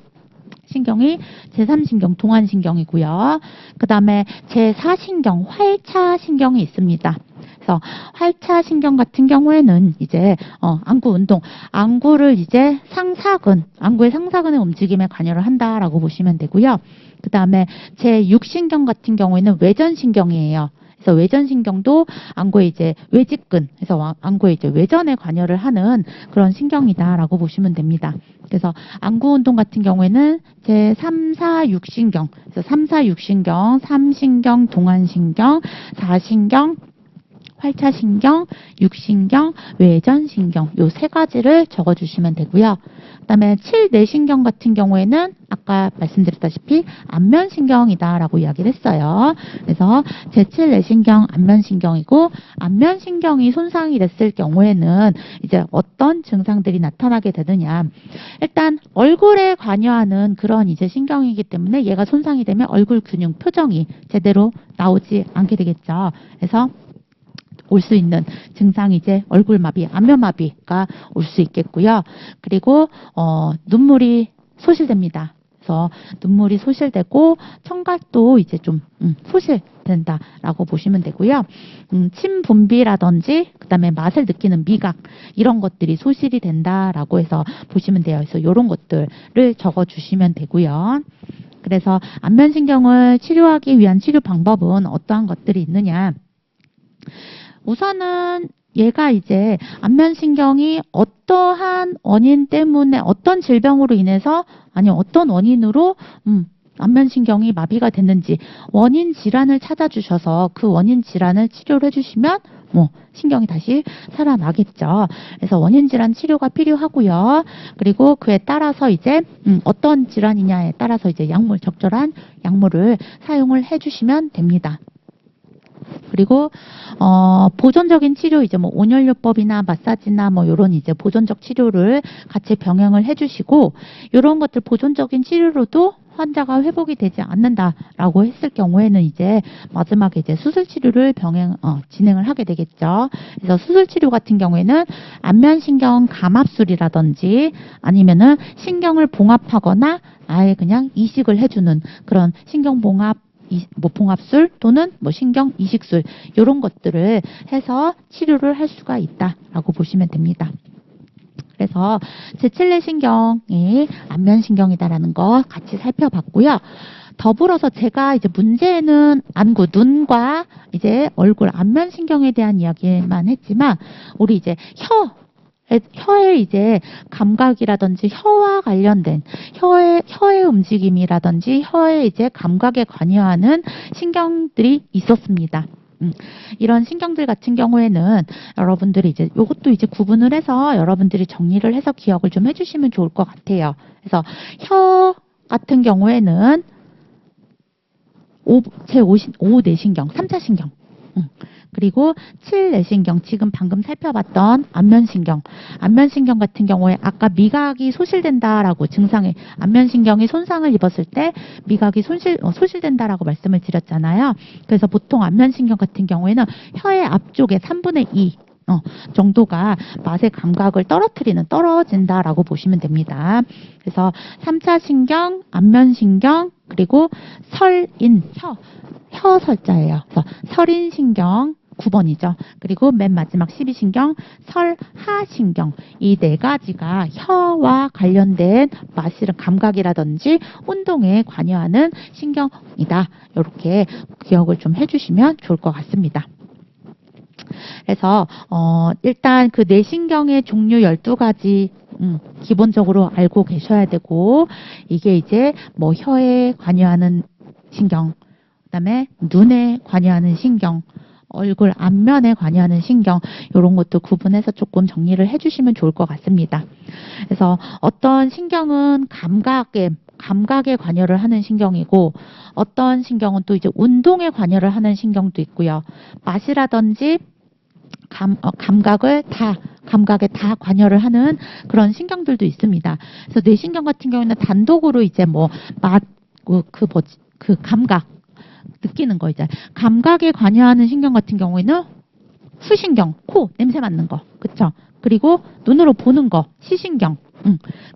신경이 제3신경 동안신경이고요. 그 다음에 제4신경 활차신경이 있습니다. 그래서 활차신경 같은 경우에는 이제 안구 운동, 안구를 이제 안구의 상사근의 움직임에 관여를 한다라고 보시면 되고요. 그 다음에 제6신경 같은 경우에는 외전신경이에요. 그래서 외전신경도 안구의 이제 외직근, 그래서 안구의 이제 외전에 관여를 하는 그런 신경이다라고 보시면 됩니다. 그래서 안구 운동 같은 경우에는 제3, 4, 6신경, 그래서 3, 4, 6신경, 3신경, 동안신경, 4신경, 활차신경, 육신경, 외전신경 요 3가지를 적어주시면 되고요. 그 다음에 7뇌신경 같은 경우에는 아까 말씀드렸다시피 안면신경이다라고 이야기를 했어요. 그래서 제7뇌신경 안면신경이고 안면신경이 손상이 됐을 경우에는 이제 어떤 증상들이 나타나게 되느냐. 일단 얼굴에 관여하는 그런 이제 신경이기 때문에 얘가 손상이 되면 얼굴 근육, 표정이 제대로 나오지 않게 되겠죠. 그래서 올 수 있는 증상이 이제 얼굴마비, 안면마비가 올 수 있겠고요. 그리고 눈물이 소실됩니다. 그래서 눈물이 소실되고 청각도 이제 좀 소실된다라고 보시면 되고요. 침 분비라든지 그다음에 맛을 느끼는 미각 이런 것들이 소실이 된다라고 해서 보시면 돼요. 그래서 이런 것들을 적어주시면 되고요. 그래서 안면신경을 치료하기 위한 치료 방법은 어떠한 것들이 있느냐. 우선은 얘가 이제 안면신경이 어떠한 원인 때문에 어떤 질병으로 인해서 아니면 어떤 원인으로 안면신경이 마비가 됐는지 원인 질환을 찾아주셔서 그 원인 질환을 치료를 해주시면 신경이 다시 살아나겠죠. 그래서 원인 질환 치료가 필요하고요. 그리고 그에 따라서 이제 어떤 질환이냐에 따라서 이제 적절한 약물을 사용을 해주시면 됩니다. 그리고 보존적인 치료 이제 온열요법이나 마사지나 요런 이제 보존적 치료를 같이 병행을 해주시고 요런 것들 보존적인 치료로도 환자가 회복이 되지 않는다라고 했을 경우에는 이제 마지막에 이제 수술 치료를 진행을 하게 되겠죠. 그래서 수술 치료 같은 경우에는 안면신경 감압술이라든지 아니면은 신경을 봉합하거나 아예 그냥 이식을 해주는 그런 신경봉합 봉합술 또는 신경 이식술 이런 것들을 해서 치료를 할 수가 있다라고 보시면 됩니다. 그래서 제7뇌신경이 안면신경이다라는 거 같이 살펴봤고요. 더불어서 제가 이제 문제는 안구, 눈과 이제 얼굴, 안면신경에 대한 이야기만 했지만 우리 이제 혀의 이제 감각이라든지 혀와 관련된 혀의 움직임이라든지 혀의 이제 감각에 관여하는 신경들이 있었습니다. 이런 신경들 같은 경우에는 여러분들이 이제 이것도 이제 구분을 해서 여러분들이 정리를 해서 기억을 좀 해주시면 좋을 것 같아요. 그래서 혀 같은 경우에는 제5뇌신경, 3차 신경. 그리고 7내신경, 지금 방금 살펴봤던 안면신경. 안면신경 같은 경우에 아까 미각이 소실된다라고 증상에, 안면신경이 손상을 입었을 때 미각이 소실된다라고 말씀을 드렸잖아요. 그래서 보통 안면신경 같은 경우에는 혀의 앞쪽에 3분의 2 정도가 맛의 감각을 떨어진다라고 보시면 됩니다. 그래서 3차 신경, 안면신경, 그리고 설인, 혀 설자예요. 그래서 설인신경 9번이죠. 그리고 맨 마지막 12신경, 설하신경. 이 네 가지가 혀와 관련된 맛이랑 감각이라든지 운동에 관여하는 신경이다. 이렇게 기억을 좀 해주시면 좋을 것 같습니다. 그래서 일단 그 뇌신경의 종류 12가지 기본적으로 알고 계셔야 되고, 이게 이제 뭐 혀에 관여하는 신경, 그다음에 눈에 관여하는 신경, 얼굴 앞면에 관여하는 신경, 이런 것도 구분해서 조금 정리를 해주시면 좋을 것 같습니다. 그래서 어떤 신경은 감각에 관여를 하는 신경이고, 어떤 신경은 또 이제 운동에 관여를 하는 신경도 있고요. 맛이라든지 감각에 다 관여를 하는 그런 신경들도 있습니다. 그래서 뇌신경 같은 경우는 단독으로 이제 뭐 감각 느끼는 거 이제 감각에 관여하는 신경 같은 경우에는 후신경, 코 냄새 맡는 거, 그쵸? 그리고 눈으로 보는 거, 시신경,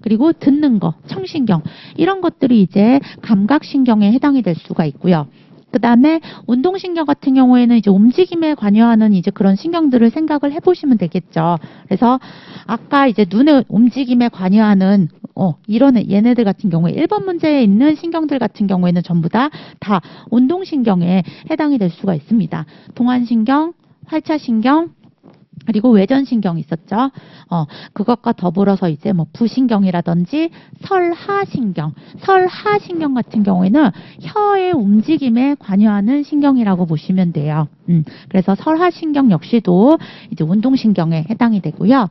그리고 듣는 거, 청신경, 이런 것들이 이제 감각신경에 해당이 될 수가 있고요. 그 다음에 운동신경 같은 경우에는 이제 움직임에 관여하는 이제 그런 신경들을 생각을 해보시면 되겠죠. 그래서 아까 이제 눈의 움직임에 관여하는 이런 얘네들 같은 경우에 1번 문제에 있는 신경들 같은 경우에는 전부 다 운동신경에 해당이 될 수가 있습니다. 동안신경, 활차신경, 그리고 외전신경이 있었죠. 그것과 더불어서 이제 뭐 부신경이라든지 설하신경 같은 경우에는 혀의 움직임에 관여하는 신경이라고 보시면 돼요. 그래서 설하신경 역시도 이제 운동신경에 해당이 되고요.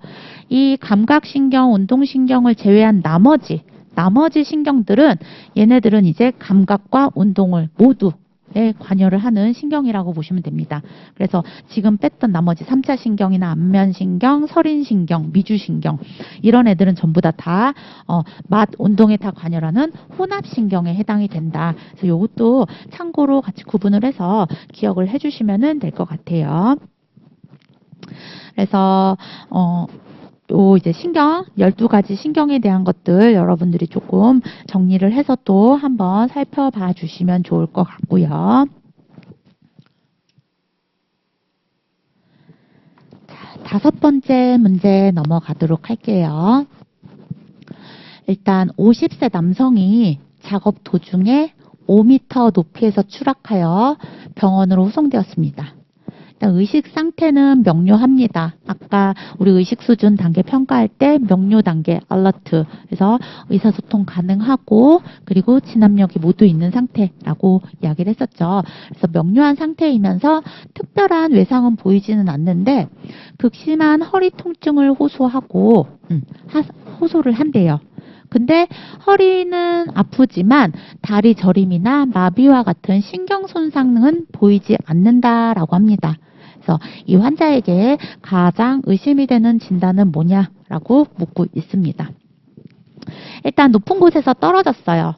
이 감각신경, 운동신경을 제외한 나머지 신경들은 얘네들은 이제 감각과 운동을 모두 관여를 하는 신경이라고 보시면 됩니다. 그래서 지금 뺐던 나머지 3차 신경이나 안면신경, 설인신경, 미주신경, 이런 애들은 전부 다 맛, 운동에 다 관여하는 혼합신경에 해당이 된다. 그래서 이것도 참고로 같이 구분을 해서 기억을 해주시면 될 것 같아요. 그래서 이제 신경, 12가지 신경에 대한 것들 여러분들이 조금 정리를 해서 또 한번 살펴봐 주시면 좋을 것 같고요. 자, 5번째 문제 넘어가도록 할게요. 일단 50세 남성이 작업 도중에 5m 높이에서 추락하여 병원으로 후송되었습니다. 의식 상태는 명료합니다. 아까 우리 의식 수준 단계 평가할 때 명료 단계, 알러트. 그래서 의사소통 가능하고 그리고 진압력이 모두 있는 상태라고 이야기를 했었죠. 그래서 명료한 상태이면서 특별한 외상은 보이지는 않는데 극심한 허리 통증을 호소를 한대요. 근데 허리는 아프지만 다리 저림이나 마비와 같은 신경 손상은 보이지 않는다라고 합니다. 그래서 이 환자에게 가장 의심이 되는 진단은 뭐냐라고 묻고 있습니다. 일단 높은 곳에서 떨어졌어요.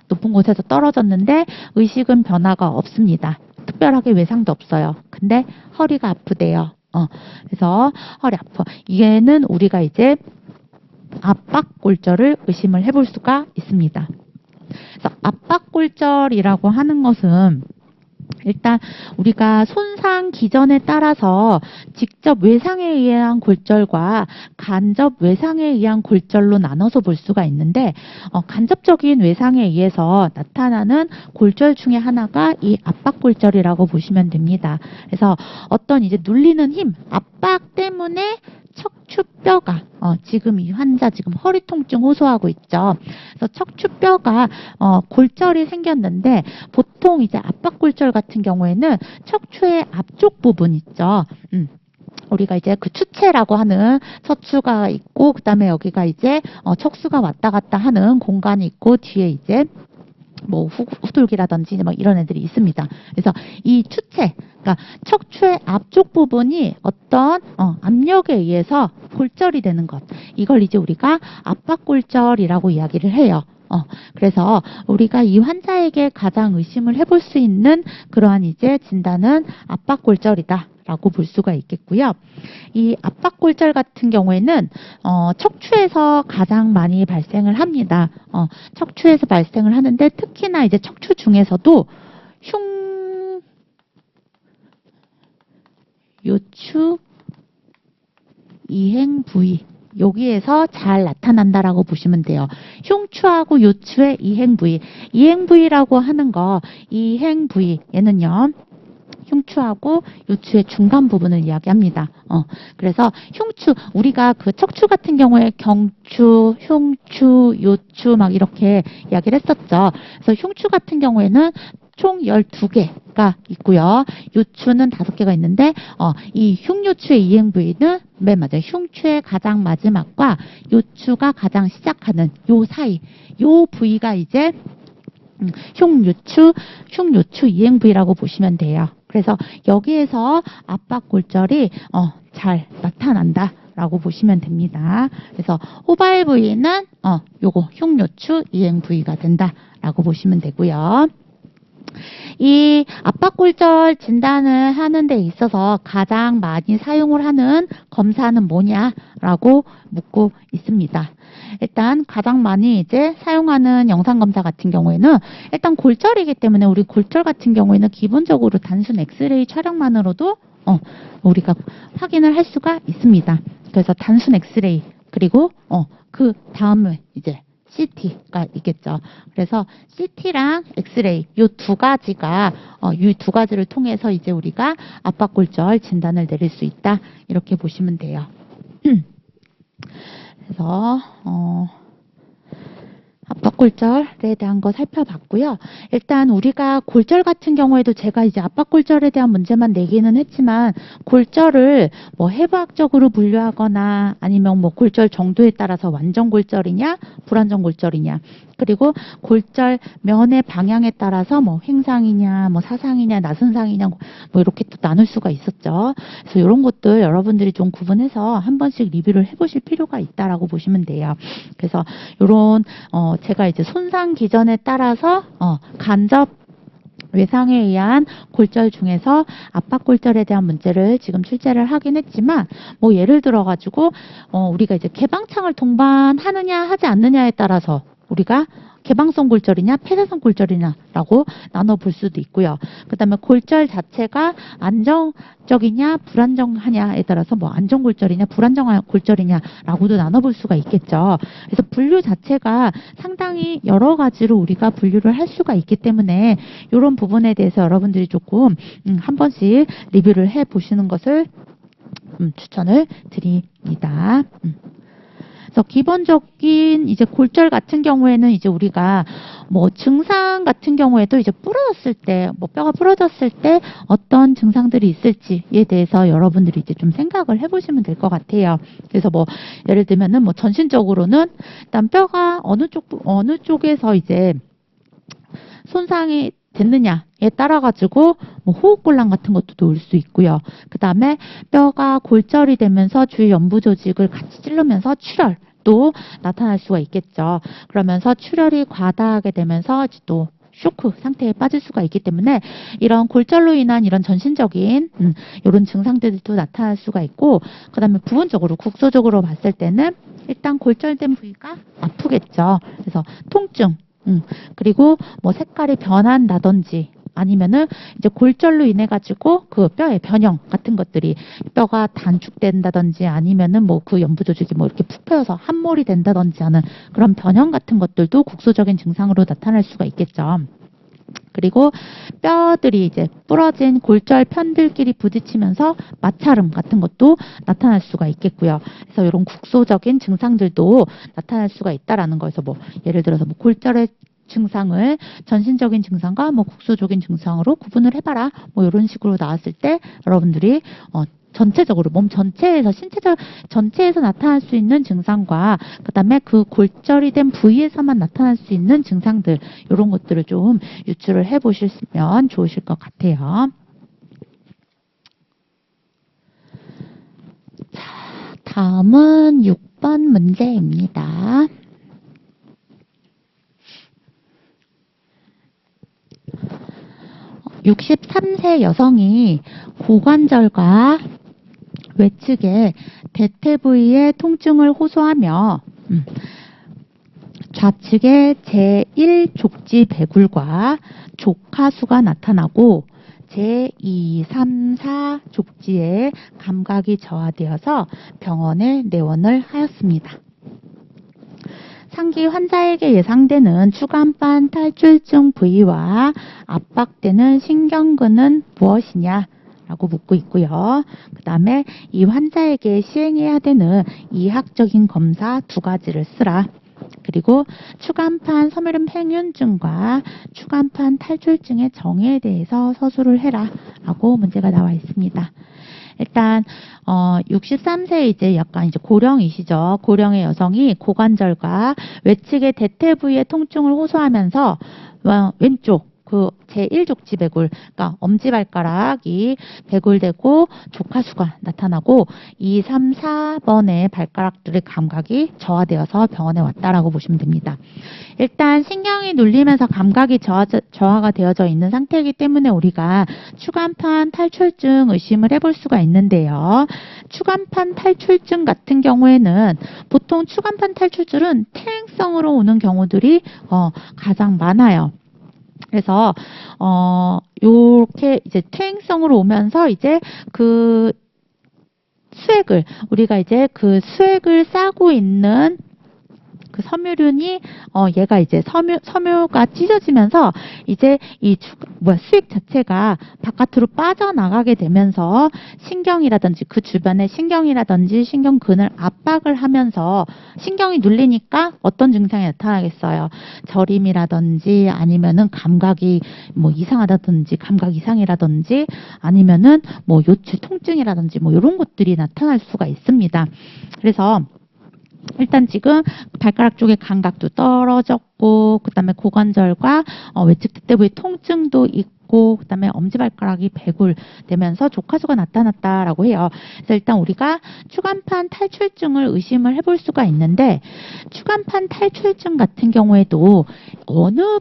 높은 곳에서 떨어졌는데 의식은 변화가 없습니다. 특별하게 외상도 없어요. 근데 허리가 아프대요. 그래서 허리 아파. 얘는 우리가 이제 압박골절을 의심을 해볼 수가 있습니다. 그래서 압박골절이라고 하는 것은 일단 우리가 손상 기전에 따라서 직접 외상에 의한 골절과 간접 외상에 의한 골절로 나눠서 볼 수가 있는데 간접적인 외상에 의해서 나타나는 골절 중에 하나가 이 압박골절이라고 보시면 됩니다. 그래서 어떤 이제 눌리는 힘, 압박 때문에 척추뼈가 지금 이 환자 지금 허리 통증 호소하고 있죠. 그래서 척추뼈가 골절이 생겼는데 보통 이제 압박골절 같은 경우에는 척추의 앞쪽 부분 있죠. 우리가 이제 그 추체라고 하는 척추가 있고 그다음에 여기가 이제 척수가 왔다 갔다 하는 공간이 있고 뒤에 이제 뭐 후둘기라든지 막 이런 애들이 있습니다. 그래서 이 추체, 그러니까 척추의 앞쪽 부분이 어떤 압력에 의해서 골절이 되는 것, 이걸 이제 우리가 압박골절이라고 이야기를 해요. 그래서 우리가 이 환자에게 가장 의심을 해볼 수 있는 그러한 이제 진단은 압박골절이다. 라고 볼 수가 있겠고요. 이 압박골절 같은 경우에는 척추에서 가장 많이 발생을 합니다. 척추에서 발생을 하는데 특히나 이제 척추 중에서도 흉요추 이행 부위 여기에서 잘 나타난다라고 보시면 돼요. 흉추하고 요추의 이행 부위. 이행 부위라고 하는 거, 이행 부위 얘는요. 흉추하고 요추의 중간 부분을 이야기합니다. 그래서 흉추, 우리가 그 척추 같은 경우에 경추, 흉추, 요추 막 이렇게 이야기를 했었죠. 그래서 흉추 같은 경우에는 총 12개가 있고요. 요추는 5개가 있는데 이 흉요추의 이행 부위는 맨 맞아요. 흉추의 가장 마지막과 요추가 가장 시작하는 요 사이, 요 부위가 이제 흉요추 이행 부위라고 보시면 돼요. 그래서 여기에서 압박골절이 잘 나타난다라고 보시면 됩니다. 그래서 호발 부위는 요거 흉요추 이행 부위가 된다라고 보시면 되고요. 이 압박골절 진단을 하는 데 있어서 가장 많이 사용을 하는 검사는 뭐냐라고 묻고 있습니다. 일단 가장 많이 이제 사용하는 영상검사 같은 경우에는 일단 골절이기 때문에 우리 골절 같은 경우에는 기본적으로 단순 엑스레이 촬영만으로도 우리가 확인을 할 수가 있습니다. 그래서 단순 엑스레이 그리고 그 다음에 이제 CT가 있겠죠. 그래서 CT랑 엑스레이 이 두 가지가 이 두 가지를 통해서 이제 우리가 압박골절 진단을 내릴 수 있다 이렇게 보시면 돼요. 그래서 압박골절에 대한 거 살펴봤고요. 일단 우리가 골절 같은 경우에도 제가 이제 압박골절에 대한 문제만 내기는 했지만 골절을 뭐 해부학적으로 분류하거나 아니면 뭐 골절 정도에 따라서 완전 골절이냐 불완전 골절이냐 그리고 골절 면의 방향에 따라서 뭐 횡상이냐 뭐 사상이냐 나선상이냐 뭐 이렇게 또 나눌 수가 있었죠. 그래서 이런 것들 여러분들이 좀 구분해서 한 번씩 리뷰를 해보실 필요가 있다라고 보시면 돼요. 그래서 이런 제가 이제 손상 기전에 따라서 간접 외상에 의한 골절 중에서 압박골절에 대한 문제를 지금 출제를 하긴 했지만 뭐 예를 들어 가지고 우리가 이제 개방창을 동반하느냐 하지 않느냐에 따라서 우리가 개방성 골절이냐 폐쇄성 골절이냐라고 나눠볼 수도 있고요. 그 다음에 골절 자체가 안정적이냐 불안정하냐에 따라서 뭐 안정골절이냐 불안정 골절이냐라고도 나눠볼 수가 있겠죠. 그래서 분류 자체가 상당히 여러 가지로 우리가 분류를 할 수가 있기 때문에 이런 부분에 대해서 여러분들이 조금 한 번씩 리뷰를 해보시는 것을 추천을 드립니다. 그래서 기본적인 이제 골절 같은 경우에는 이제 우리가 뭐 증상 같은 경우에도 이제 부러졌을 때, 뭐 뼈가 부러졌을 때 어떤 증상들이 있을지에 대해서 여러분들이 이제 좀 생각을 해보시면 될 것 같아요. 그래서 뭐 예를 들면은 뭐 전신적으로는 일단 뼈가 어느 쪽에서 이제 손상이 됐느냐에 따라 가지고 뭐 호흡곤란 같은 것도 올 수 있고요. 그 다음에 뼈가 골절이 되면서 주위 연부 조직을 같이 찌르면서 출혈도 나타날 수가 있겠죠. 그러면서 출혈이 과다하게 되면서 또 쇼크 상태에 빠질 수가 있기 때문에 이런 골절로 인한 이런 전신적인 이런 증상들도 나타날 수가 있고 그 다음에 부분적으로 국소적으로 봤을 때는 일단 골절된 부위가 아프겠죠. 그래서 통증 그리고 뭐 색깔이 변한다든지 아니면은 이제 골절로 인해 가지고 그 뼈의 변형 같은 것들이 뼈가 단축된다든지 아니면은 뭐 그 연부 조직이 뭐 이렇게 푹 패여서 함몰이 된다든지 하는 그런 변형 같은 것들도 국소적인 증상으로 나타날 수가 있겠죠. 그리고 뼈들이 이제 부러진 골절 편들끼리 부딪히면서 마찰음 같은 것도 나타날 수가 있겠고요. 그래서 이런 국소적인 증상들도 나타날 수가 있다라는 거에서 뭐 예를 들어서 뭐 골절의 증상을 전신적인 증상과 뭐 국소적인 증상으로 구분을 해봐라. 뭐 이런 식으로 나왔을 때 여러분들이 전체적으로 몸 전체에서 신체적 전체에서 나타날 수 있는 증상과 그다음에 그 골절이 된 부위에서만 나타날 수 있는 증상들 이런 것들을 좀 유추를 해 보시면 좋으실 것 같아요. 자, 다음은 6번 문제입니다. 63세 여성이 고관절과 외측의 대퇴 부위의 통증을 호소하며 좌측의 제1족지 배굴과 족하수가 나타나고 제2, 3, 4 족지에 감각이 저하되어서 병원에 내원을 하였습니다. 상기 환자에게 예상되는 추간판 탈출증 부위와 압박되는 신경근은 무엇이냐? 라고 묻고 있고요. 그 다음에 이 환자에게 시행해야 되는 이학적인 검사 2가지를 쓰라. 그리고 추간판 섬유름 행윤증과 추간판 탈출증의 정의에 대해서 서술을 해라. 라고 문제가 나와 있습니다. 일단 63세 이제 약간 이제 고령이시죠. 고령의 여성이 고관절과 외측의 대퇴 부위의 통증을 호소하면서 왼쪽 그 제1족지 배굴, 그러니까 엄지발가락이 배굴되고 족하수가 나타나고 2, 3, 4번의 발가락들의 감각이 저하되어서 병원에 왔다라고 보시면 됩니다. 일단 신경이 눌리면서 감각이 저하가 되어져 있는 상태이기 때문에 우리가 추간판 탈출증 의심을 해볼 수가 있는데요. 추간판 탈출증 같은 경우에는 보통 추간판 탈출증은 퇴행성으로 오는 경우들이 가장 많아요. 그래서 요렇게 이제 퇴행성으로 오면서 이제 그 수액을 우리가 이제 그 수액을 싸고 있는 그 섬유륜이 얘가 이제 섬유가 찢어지면서 이제 이 수액 자체가 바깥으로 빠져나가게 되면서 신경이라든지 그 주변의 신경이라든지 신경근을 압박을 하면서 신경이 눌리니까 어떤 증상이 나타나겠어요. 저림이라든지 아니면은 감각이 뭐 이상하다든지 감각 이상이라든지 아니면은 뭐 요추 통증이라든지 뭐 이런 것들이 나타날 수가 있습니다. 그래서 일단 지금 발가락 쪽의 감각도 떨어졌고 그 다음에 고관절과 외측 대퇴 부위 통증도 있고 그 다음에 엄지발가락이 배굴되면서 족하수가 나타났다라고 해요. 그래서 일단 우리가 추간판 탈출증을 의심을 해볼 수가 있는데 추간판 탈출증 같은 경우에도 어느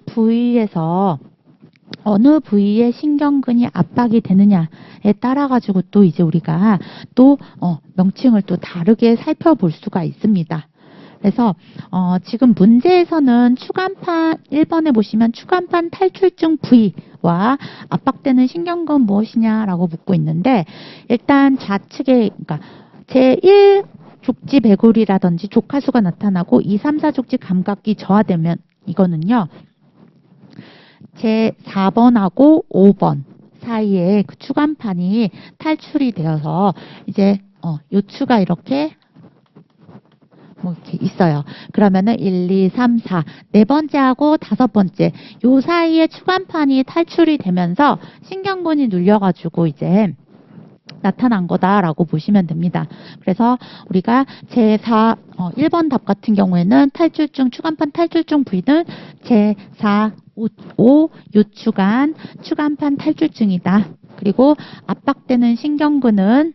부위에 신경근이 압박이 되느냐에 따라 가지고 또 이제 우리가 또 명칭을 또 다르게 살펴볼 수가 있습니다. 그래서 지금 문제에서는 추간판 1번에 보시면 추간판 탈출증 부위와 압박되는 신경근 무엇이냐라고 묻고 있는데 일단 좌측에 그러니까 제1 족지 배굴이라든지 족하수가 나타나고 2, 3, 4 족지 감각이 저하되면 이거는요. 제 4번하고 5번 사이에 그 추간판이 탈출이 되어서 이제 요추가 이렇게 뭐 이렇게 있어요. 그러면은 1, 2, 3, 4 네 번째하고 5번째 요 사이에 추간판이 탈출이 되면서 신경근이 눌려가지고 이제 나타난 거다라고 보시면 됩니다. 그래서 우리가 제4 1번 답 같은 경우에는 탈출증 추간판 탈출증 부위는 제4 5 요추간 추간판 탈출증이다. 그리고 압박되는 신경근은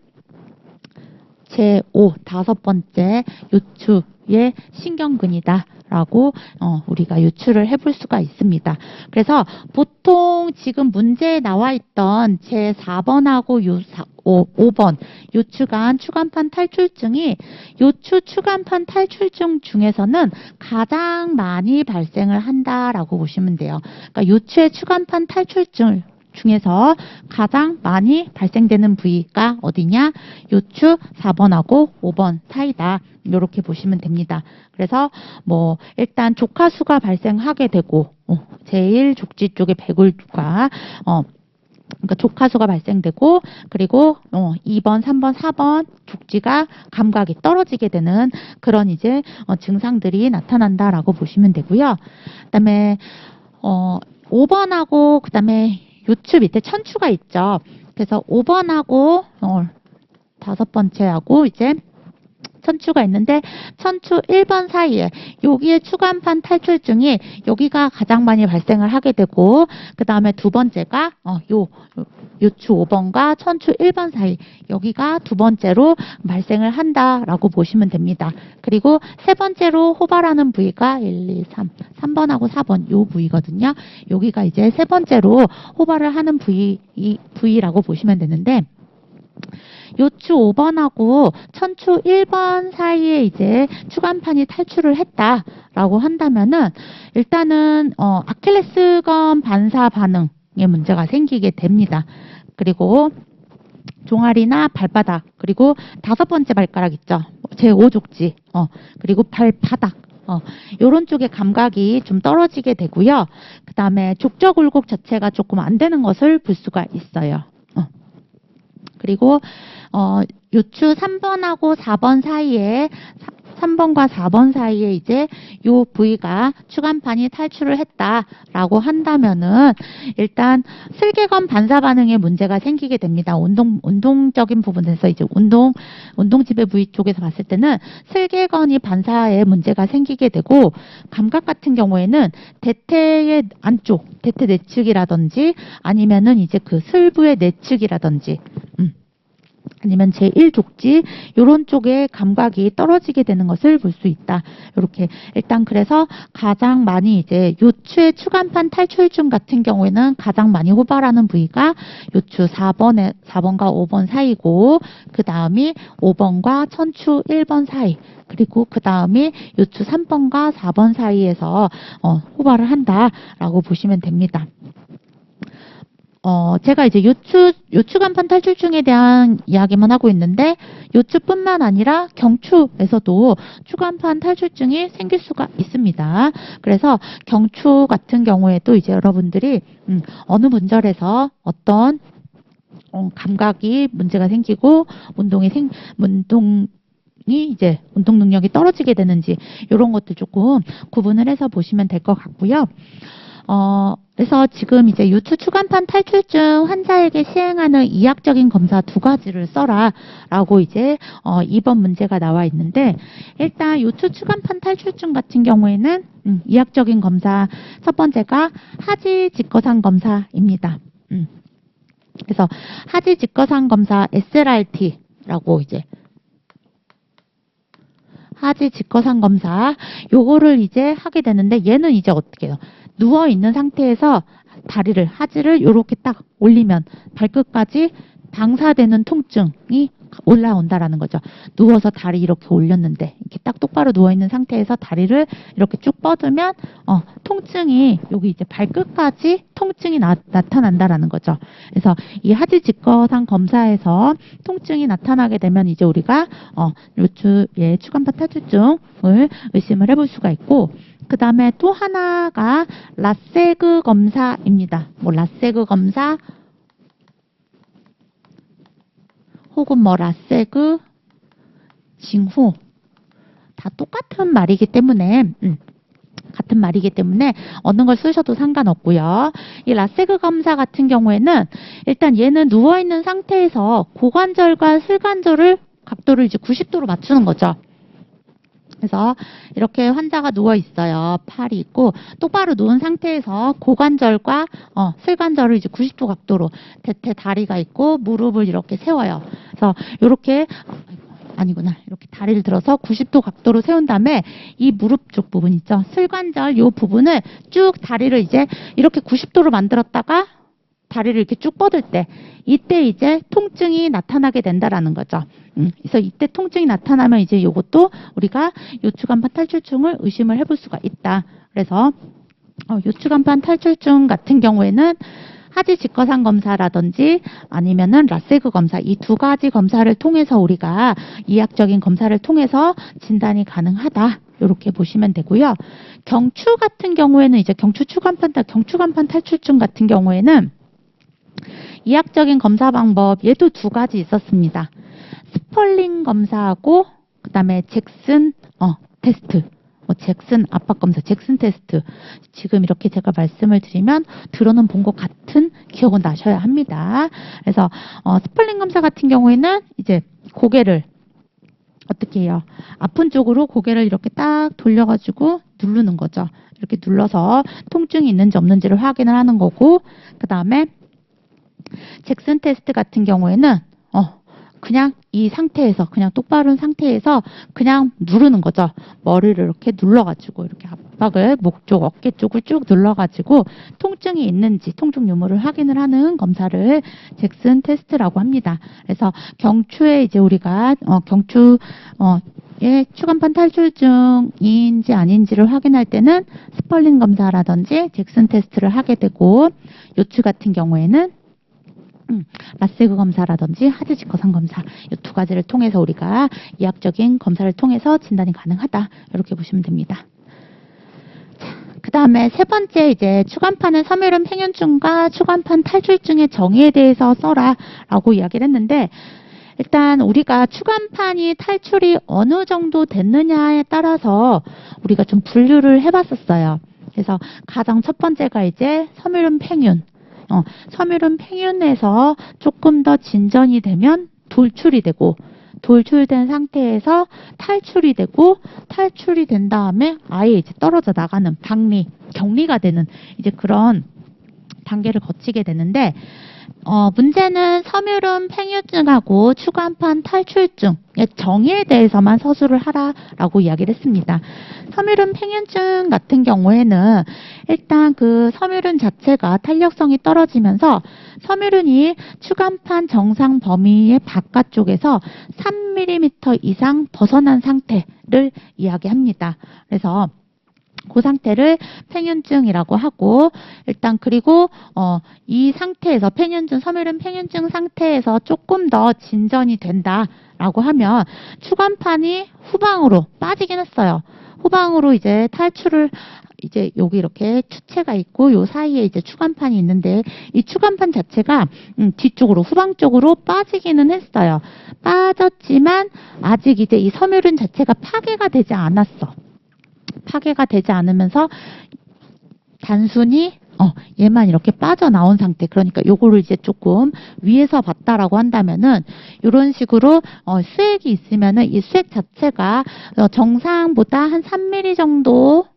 제5 5번째 요추의 신경근이다. 라고 우리가 유추를 해볼 수가 있습니다. 그래서 보통 지금 문제에 나와 있던 제4번하고 5번 요추간 추간판 탈출증이 요추 추간판 탈출증 중에서는 가장 많이 발생을 한다라고 보시면 돼요. 그러니까 요추의 추간판 탈출증 중에서 가장 많이 발생되는 부위가 어디냐? 요추 4번하고 5번 사이다. 이렇게 보시면 됩니다. 그래서 뭐 일단 족하수가 발생하게 되고 제1 족지 쪽의 배굴과 그러니까 족하수가 발생되고 그리고 2번, 3번, 4번 족지가 감각이 떨어지게 되는 그런 이제 증상들이 나타난다라고 보시면 되고요. 그다음에 5번하고 그다음에 요추 밑에 천추가 있죠. 그래서 5번하고 다섯 번째하고 이제 천추가 있는데 천추 1번 사이에 여기에 추간판 탈출증이 여기가 가장 많이 발생을 하게 되고 그 다음에 두 번째가 요추 5번과 천추 1번 사이 여기가 두 번째로 발생을 한다라고 보시면 됩니다. 그리고 세 번째로 호발하는 부위가 1, 2, 3번하고 4번 요 부위거든요. 여기가 이제 세 번째로 호발을 하는 부위라고 보시면 되는데 요추 5번하고 천추 1번 사이에 이제 추간판이 탈출을 했다라고 한다면은 일단은 아킬레스건 반사 반응에 문제가 생기게 됩니다. 그리고 종아리나 발바닥 그리고 다섯 번째 발가락 있죠. 제5족지 그리고 발바닥 요런 쪽의 감각이 좀 떨어지게 되고요. 그 다음에 족저 굴곡 자체가 조금 안 되는 것을 볼 수가 있어요. 그리고 요추 3번하고 4번 사이에 3번과 4번 사이에 이제 요 부위가 추간판이 탈출을 했다라고 한다면은 일단 슬개건 반사 반응에 문제가 생기게 됩니다. 운동적인 부분에서 이제 운동지배 부위 쪽에서 봤을 때는 슬개건이 반사에 문제가 생기게 되고 감각 같은 경우에는 대퇴의 안쪽, 대퇴 내측이라든지 아니면은 이제 그 슬부의 내측이라든지 아니면 제1족지 요런 쪽에 감각이 떨어지게 되는 것을 볼 수 있다. 이렇게 일단 그래서 가장 많이 이제 요추의 추간판 탈출증 같은 경우에는 가장 많이 호발하는 부위가 요추 4번과 5번 사이고 그 다음이 5번과 천추 1번 사이 그리고 그 다음이 요추 3번과 4번 사이에서 호발을 한다라고 보시면 됩니다. 제가 이제 요추간판 탈출증에 대한 이야기만 하고 있는데, 요추뿐만 아니라 경추에서도 추간판 탈출증이 생길 수가 있습니다. 그래서 경추 같은 경우에도 이제 여러분들이, 어느 분절에서 어떤, 감각이 문제가 생기고, 운동 능력이 떨어지게 되는지, 이런 것들 조금 구분을 해서 보시면 될 것 같고요. 그래서 지금 이제 요추 추간판 탈출증 환자에게 시행하는 이학적인 검사 두 가지를 써라 라고 이제 2번 문제가 나와 있는데 일단 요추 추간판 탈출증 같은 경우에는 이학적인 검사 첫 번째가 하지 직거상 검사입니다. 그래서 하지 직거상 검사 SRRT라고 이제 하지 직거상 검사 요거를 이제 하게 되는데 얘는 이제 어떻게 해요? 누워 있는 상태에서 하지를 이렇게 딱 올리면 발끝까지 방사되는 통증이 올라온다라는 거죠. 누워서 다리 이렇게 올렸는데 이렇게 딱 똑바로 누워 있는 상태에서 다리를 이렇게 쭉 뻗으면 통증이 여기 이제 발끝까지 통증이 나타난다라는 거죠. 그래서 이 하지 직거상 검사에서 통증이 나타나게 되면 이제 우리가 요추의 추간판 탈출증을 의심을 해볼 수가 있고 그 다음에 또 하나가 라세그 검사입니다. 라세그 검사 혹은 라세그 징후 다 똑같은 말이기 때문에 어느 걸 쓰셔도 상관없고요. 이 라세그 검사 같은 경우에는 일단 얘는 누워있는 상태에서 고관절과 슬관절을 각도를 이제 90도로 맞추는 거죠. 그래서 이렇게 환자가 누워 있어요. 팔이 있고 똑바로 누운 상태에서 고관절과 슬관절을 이제 90도 각도로 대퇴 다리가 있고 무릎을 이렇게 세워요. 그래서 이렇게 이렇게 다리를 들어서 90도 각도로 세운 다음에 이 무릎 쪽 부분 있죠. 슬관절 이 부분을 쭉 다리를 이제 이렇게 90도로 만들었다가 다리를 이렇게 쭉 뻗을 때 이때 이제 통증이 나타나게 된다라는 거죠. 그래서 이때 통증이 나타나면 이제 이것도 우리가 요추간판 탈출증을 의심을 해볼 수가 있다. 그래서 요추간판 탈출증 같은 경우에는 하지 직거상 검사라든지 아니면은 라세그 검사 이 두 가지 검사를 통해서 우리가 이학적인 검사를 통해서 진단이 가능하다. 이렇게 보시면 되고요. 경추 같은 경우에는 이제 경추간판 탈출증 같은 경우에는 이학적인 검사 방법 얘도 두 가지 있었습니다. 스펄링 검사하고 그다음에 잭슨 테스트 뭐 잭슨 압박 검사, 잭슨 테스트. 지금 이렇게 제가 말씀을 드리면 들어는 본 것 같은 기억은 나셔야 합니다. 그래서 스플린 검사 같은 경우에는 이제 고개를 어떻게 해요? 아픈 쪽으로 고개를 이렇게 딱 돌려가지고 누르는 거죠. 이렇게 눌러서 통증이 있는지 없는지를 확인을 하는 거고, 그 다음에 잭슨 테스트 같은 경우에는 그냥 이 상태에서, 그냥 똑바른 상태에서 그냥 누르는 거죠. 머리를 이렇게 눌러가지고 이렇게 압박을 목 쪽, 어깨 쪽을 쭉 눌러가지고 통증이 있는지 통증 유무를 확인을 하는 검사를 잭슨 테스트라고 합니다. 그래서 경추에 이제 우리가 경추의 추간판 탈출증인지 아닌지를 확인할 때는 스펄린 검사라든지 잭슨 테스트를 하게 되고, 요추 같은 경우에는 라세그 검사라든지 하드지 거상 검사, 이 두 가지를 통해서 우리가 이학적인 검사를 통해서 진단이 가능하다, 이렇게 보시면 됩니다. 그 다음에 세 번째, 이제 추간판은 섬유름 팽윤증과 추간판 탈출증의 정의에 대해서 써라 라고 이야기를 했는데, 일단 우리가 추간판이 탈출이 어느 정도 됐느냐에 따라서 우리가 좀 분류를 해봤었어요. 그래서 가장 첫 번째가 이제 섬유름 팽윤. 섬유름 팽윤에서 조금 더 진전이 되면 돌출이 되고, 돌출된 상태에서 탈출이 되고, 탈출이 된 다음에 아예 이제 떨어져 나가는 박리, 격리가 되는 이제 그런 단계를 거치게 되는데, 문제는 섬유름 팽윤증하고 추간판 탈출증의 정의에 대해서만 서술을 하라라고 이야기를 했습니다. 섬유름 팽윤증 같은 경우에는 일단 그 섬유름 자체가 탄력성이 떨어지면서 섬유름이 추간판 정상 범위의 바깥쪽에서 3mm 이상 벗어난 상태를 이야기합니다. 그래서 그 상태를 팽윤증이라고 하고, 일단 그리고 이 상태에서 섬유름 팽윤증 상태에서 조금 더 진전이 된다라고 하면 추간판이 후방으로 빠지긴 했어요. 후방으로 이제 탈출을, 이제 여기 이렇게 추체가 있고 요 사이에 이제 추간판이 있는데, 이 추간판 자체가 뒤쪽으로, 후방 쪽으로 빠지기는 했어요. 빠졌지만 아직 이제 이 섬유름 자체가 파괴가 되지 않았어. 파괴가 되지 않으면서 단순히 얘만 이렇게 빠져나온 상태. 그러니까 요거를 이제 조금 위에서 봤다라고 한다면은 이런 식으로 수액이 있으면은 이 수액 자체가 정상보다 한 3mm 정도,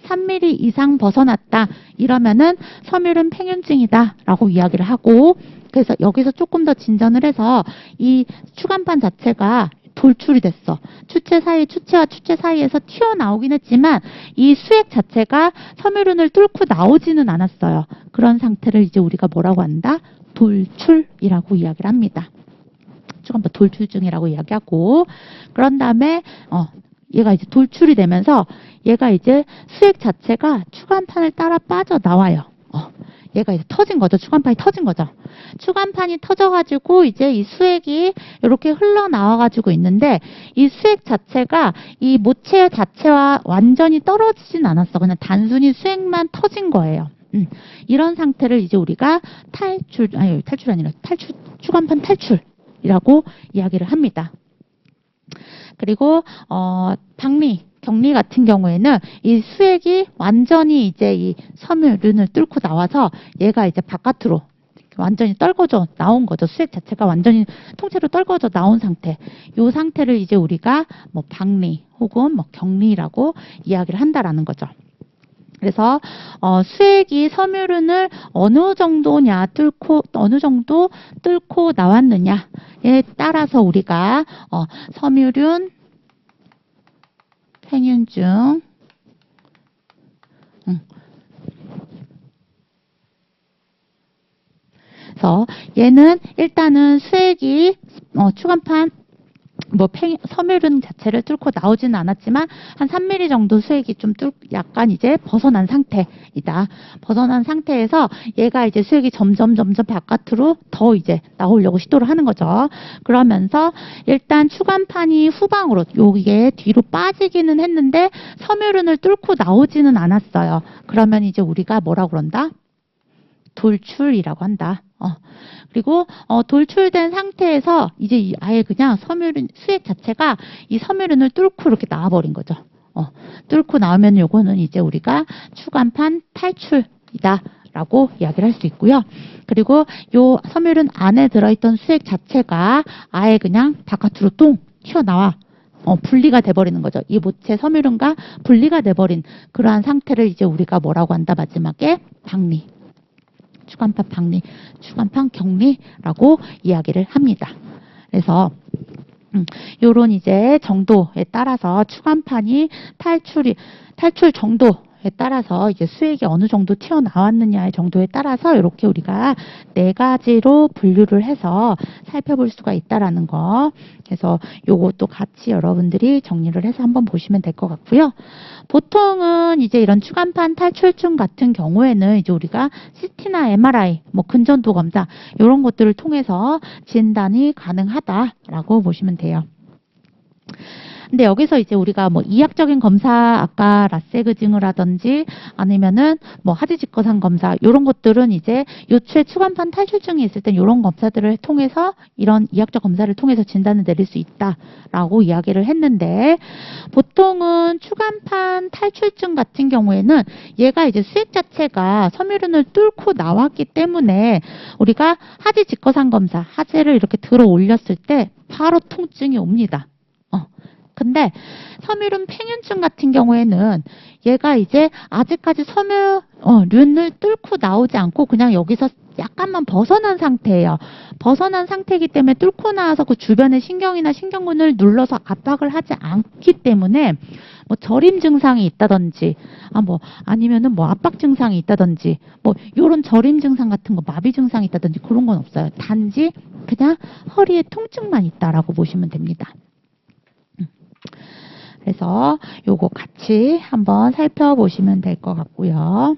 3mm 이상 벗어났다, 이러면은 섬유름 팽윤증이다라고 이야기를 하고, 그래서 여기서 조금 더 진전을 해서 이 추간판 자체가 돌출이 됐어. 추체와 추체 사이에서 튀어나오긴 했지만 이 수액 자체가 섬유름을 뚫고 나오지는 않았어요. 그런 상태를 이제 우리가 뭐라고 한다? 돌출이라고 이야기를 합니다. 추간판 돌출증이라고 이야기하고, 그런 다음에 얘가 이제 돌출이 되면서 얘가 이제 수액 자체가 추간판을 따라 빠져나와요. 얘가 이제 터진 거죠. 추간판이 터진 거죠. 추간판이 터져가지고 이제 이 수액이 이렇게 흘러나와가지고 있는데, 이 수액 자체가 이 모체 자체와 완전히 떨어지진 않았어. 그냥 단순히 수액만 터진 거예요. 이런 상태를 이제 우리가 추간판 탈출이라고 이야기를 합니다. 그리고 격리 같은 경우에는 이 수액이 완전히 이제 이 섬유륜을 뚫고 나와서 얘가 이제 바깥으로 완전히 떨궈져 나온 거죠. 수액 자체가 완전히 통째로 떨궈져 나온 상태. 이 상태를 이제 우리가 뭐 박리 혹은 뭐 격리라고 이야기를 한다라는 거죠. 그래서 수액이 섬유륜을 어느 정도 뚫고 나왔느냐에 따라서 우리가 섬유륜 팽윤증, 그래서 얘는 일단은 수액이 추간판 섬유륜 자체를 뚫고 나오지는 않았지만 한 3mm 정도 수액이 좀 약간 이제 벗어난 상태이다. 벗어난 상태에서 얘가 이제 수액이 점점 바깥으로 더 이제 나오려고 시도를 하는 거죠. 그러면서 일단 추간판이 후방으로 여기에 뒤로 빠지기는 했는데 섬유륜을 뚫고 나오지는 않았어요. 그러면 이제 우리가 뭐라고 그런다? 돌출이라고 한다. 그리고 돌출된 상태에서 이제 아예 그냥 수액 자체가 이 섬유륜을 뚫고 이렇게 나와버린 거죠. 뚫고 나오면 요거는 이제 우리가 추간판 탈출이다. 라고 이야기를 할 수 있고요. 그리고 요 섬유륜 안에 들어있던 수액 자체가 아예 그냥 바깥으로 똥 튀어나와 분리가 돼버리는 거죠. 이 모체 섬유륜과 분리가 돼버린 그러한 상태를 이제 우리가 뭐라고 한다? 마지막에 박리. 추간판 박리, 추간판 격리라고 이야기를 합니다. 그래서 요런 이제 정도에 따라서 추간판이 탈출 정도에 따라서 이제 수액이 어느 정도 튀어나왔느냐의 정도에 따라서 이렇게 우리가 4가지로 분류를 해서 살펴볼 수가 있다라는 거. 그래서 요것도 같이 여러분들이 정리를 해서 한번 보시면 될 것 같고요. 보통은 이제 이런 추간판 탈출증 같은 경우에는 이제 우리가 CT나 MRI, 근전도 검사 이런 것들을 통해서 진단이 가능하다라고 보시면 돼요. 근데 여기서 이제 우리가 이학적인 검사, 아까 라세그 징후라든지 아니면은 하지직거산 검사, 요런 것들은 이제 요추의 추간판 탈출증이 있을 땐 요런 검사들을 통해서 이런 이학적 검사를 통해서 진단을 내릴 수 있다라고 이야기를 했는데 보통은 추간판 탈출증 같은 경우에는 얘가 이제 수액 자체가 섬유륜을 뚫고 나왔기 때문에 우리가 하지직거산 검사, 하지를 이렇게 들어 올렸을 때 바로 통증이 옵니다. 근데 섬유륜 팽윤증 같은 경우에는 얘가 이제 아직까지 섬유륜을 뚫고 나오지 않고 그냥 여기서 약간만 벗어난 상태예요. 벗어난 상태이기 때문에 뚫고 나와서 그 주변의 신경이나 신경근을 눌러서 압박을 하지 않기 때문에 저림 증상이 있다든지 아니면은 압박 증상이 있다든지 요런 저림 증상 같은 거 마비 증상이 있다든지 그런 건 없어요. 단지 그냥 허리에 통증만 있다라고 보시면 됩니다. 그래서 요거 같이 한번 살펴보시면 될 것 같고요.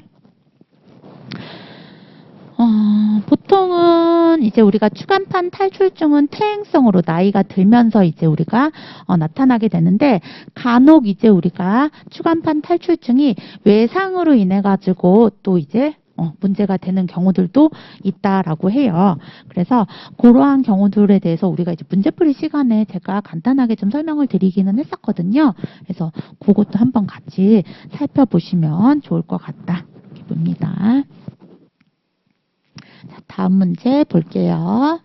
보통은 이제 우리가 추간판 탈출증은 퇴행성으로 나이가 들면서 이제 우리가 나타나게 되는데 간혹 이제 우리가 추간판 탈출증이 외상으로 인해 가지고 또 이제 문제가 되는 경우들도 있다라고 해요. 그래서 그러한 경우들에 대해서 우리가 이제 문제풀이 시간에 제가 간단하게 좀 설명을 드리기는 했었거든요. 그래서 그것도 한번 같이 살펴보시면 좋을 것 같다. 이렇게 봅니다. 자, 다음 문제 볼게요.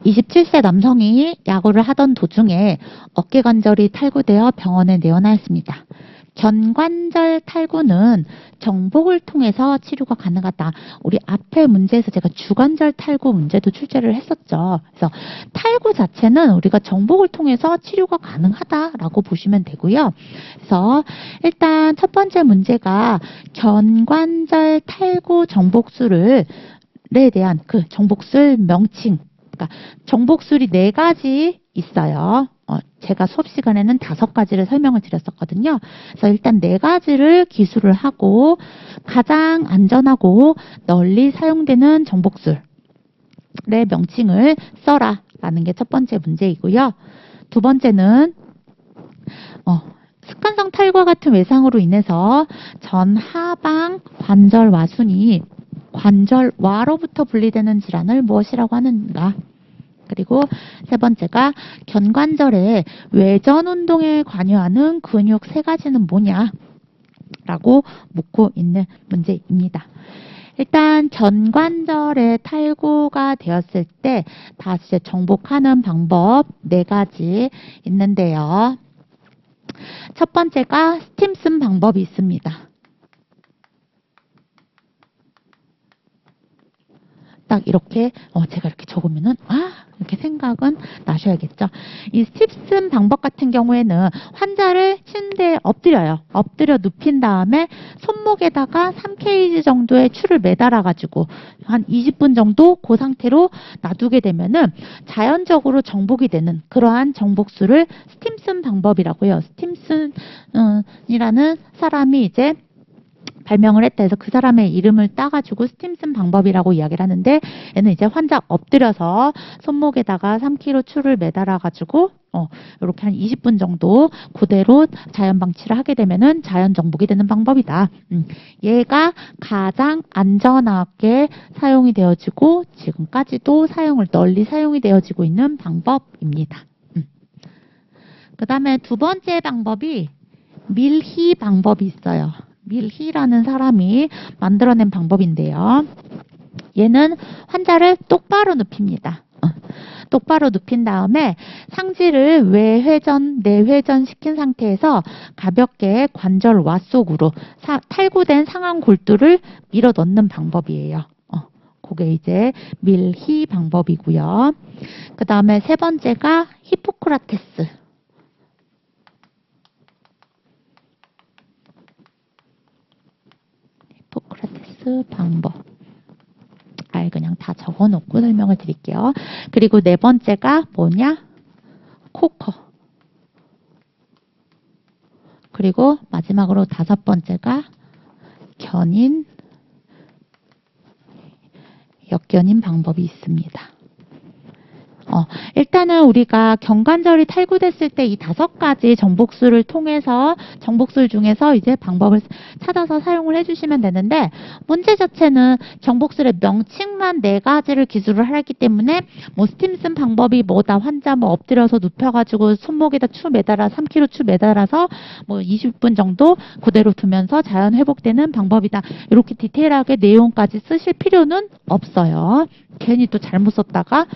27세 남성이 야구를 하던 도중에 어깨관절이 탈구되어 병원에 내원하였습니다. 견관절 탈구는 정복을 통해서 치료가 가능하다. 우리 앞에 문제에서 제가 주관절 탈구 문제도 출제를 했었죠. 그래서 탈구 자체는 우리가 정복을 통해서 치료가 가능하다라고 보시면 되고요. 그래서 일단 첫 번째 문제가 견관절 탈구 정복술에 대한 그 정복술 명칭, 그러니까 정복술이 4가지 있어요. 제가 수업 시간에는 5가지를 설명을 드렸었거든요. 그래서 일단 4가지를 기술을 하고 가장 안전하고 널리 사용되는 정복술의 명칭을 써라 라는 게 첫 번째 문제이고요. 두 번째는 습관성 탈구와 같은 외상으로 인해서 전하방 관절 와순이 관절와로부터 분리되는 질환을 무엇이라고 하는가? 그리고 세 번째가 견관절의 외전 운동에 관여하는 근육 3가지는 뭐냐? 라고 묻고 있는 문제입니다. 일단 견관절의 탈구가 되었을 때 다시 정복하는 방법 4가지 있는데요. 첫 번째가 스팀슨 방법이 있습니다. 딱 이렇게 제가 이렇게 적으면은 이렇게 생각은 나셔야겠죠. 이 스팀슨 방법 같은 경우에는 환자를 침대에 엎드려요. 엎드려 눕힌 다음에 손목에다가 3kg 정도의 추를 매달아 가지고 한 20분 정도 그 상태로 놔두게 되면은 자연적으로 정복이 되는 그러한 정복술을 스팀슨 방법이라고 해요. 스팀슨이라는 사람이 이제 발명을 했다 해서 그 사람의 이름을 따가지고 스팀슨 방법이라고 이야기를 하는데, 얘는 이제 환자 엎드려서 손목에다가 3kg 추를 매달아가지고 이렇게 한 20분 정도 그대로 자연 방치를 하게 되면은 자연 정복이 되는 방법이다. 얘가 가장 안전하게 사용이 되어지고 지금까지도 널리 사용이 되어지고 있는 방법입니다. 그 다음에 두 번째 방법이 밀히 방법이 있어요. 밀히라는 사람이 만들어낸 방법인데요. 얘는 환자를 똑바로 눕힙니다. 똑바로 눕힌 다음에 상지를 외회전, 내회전 시킨 상태에서 가볍게 관절 와 속으로 탈구된 상완 골두를 밀어 넣는 방법이에요. 그게 이제 밀히 방법이고요. 그 다음에 세 번째가 히포크라테스. 히포크라테스 방법. 그냥 다 적어놓고 설명을 드릴게요. 그리고 네 번째가 뭐냐? 코커. 그리고 마지막으로 다섯 번째가 역견인 방법이 있습니다. 일단은 우리가 경관절이 탈구됐을 때 이 5가지 정복술을 통해서 정복술 중에서 이제 방법을 찾아서 사용을 해주시면 되는데, 문제 자체는 정복술의 명칭만 4가지를 기술을 하기 때문에 뭐 스팀슨 방법이 뭐다, 환자 뭐 엎드려서 눕혀가지고 손목에다 추 매달아 3kg 추 매달아서 뭐 20분 정도 그대로 두면서 자연 회복되는 방법이다, 이렇게 디테일하게 내용까지 쓰실 필요는 없어요. 괜히 또 잘못 썼다가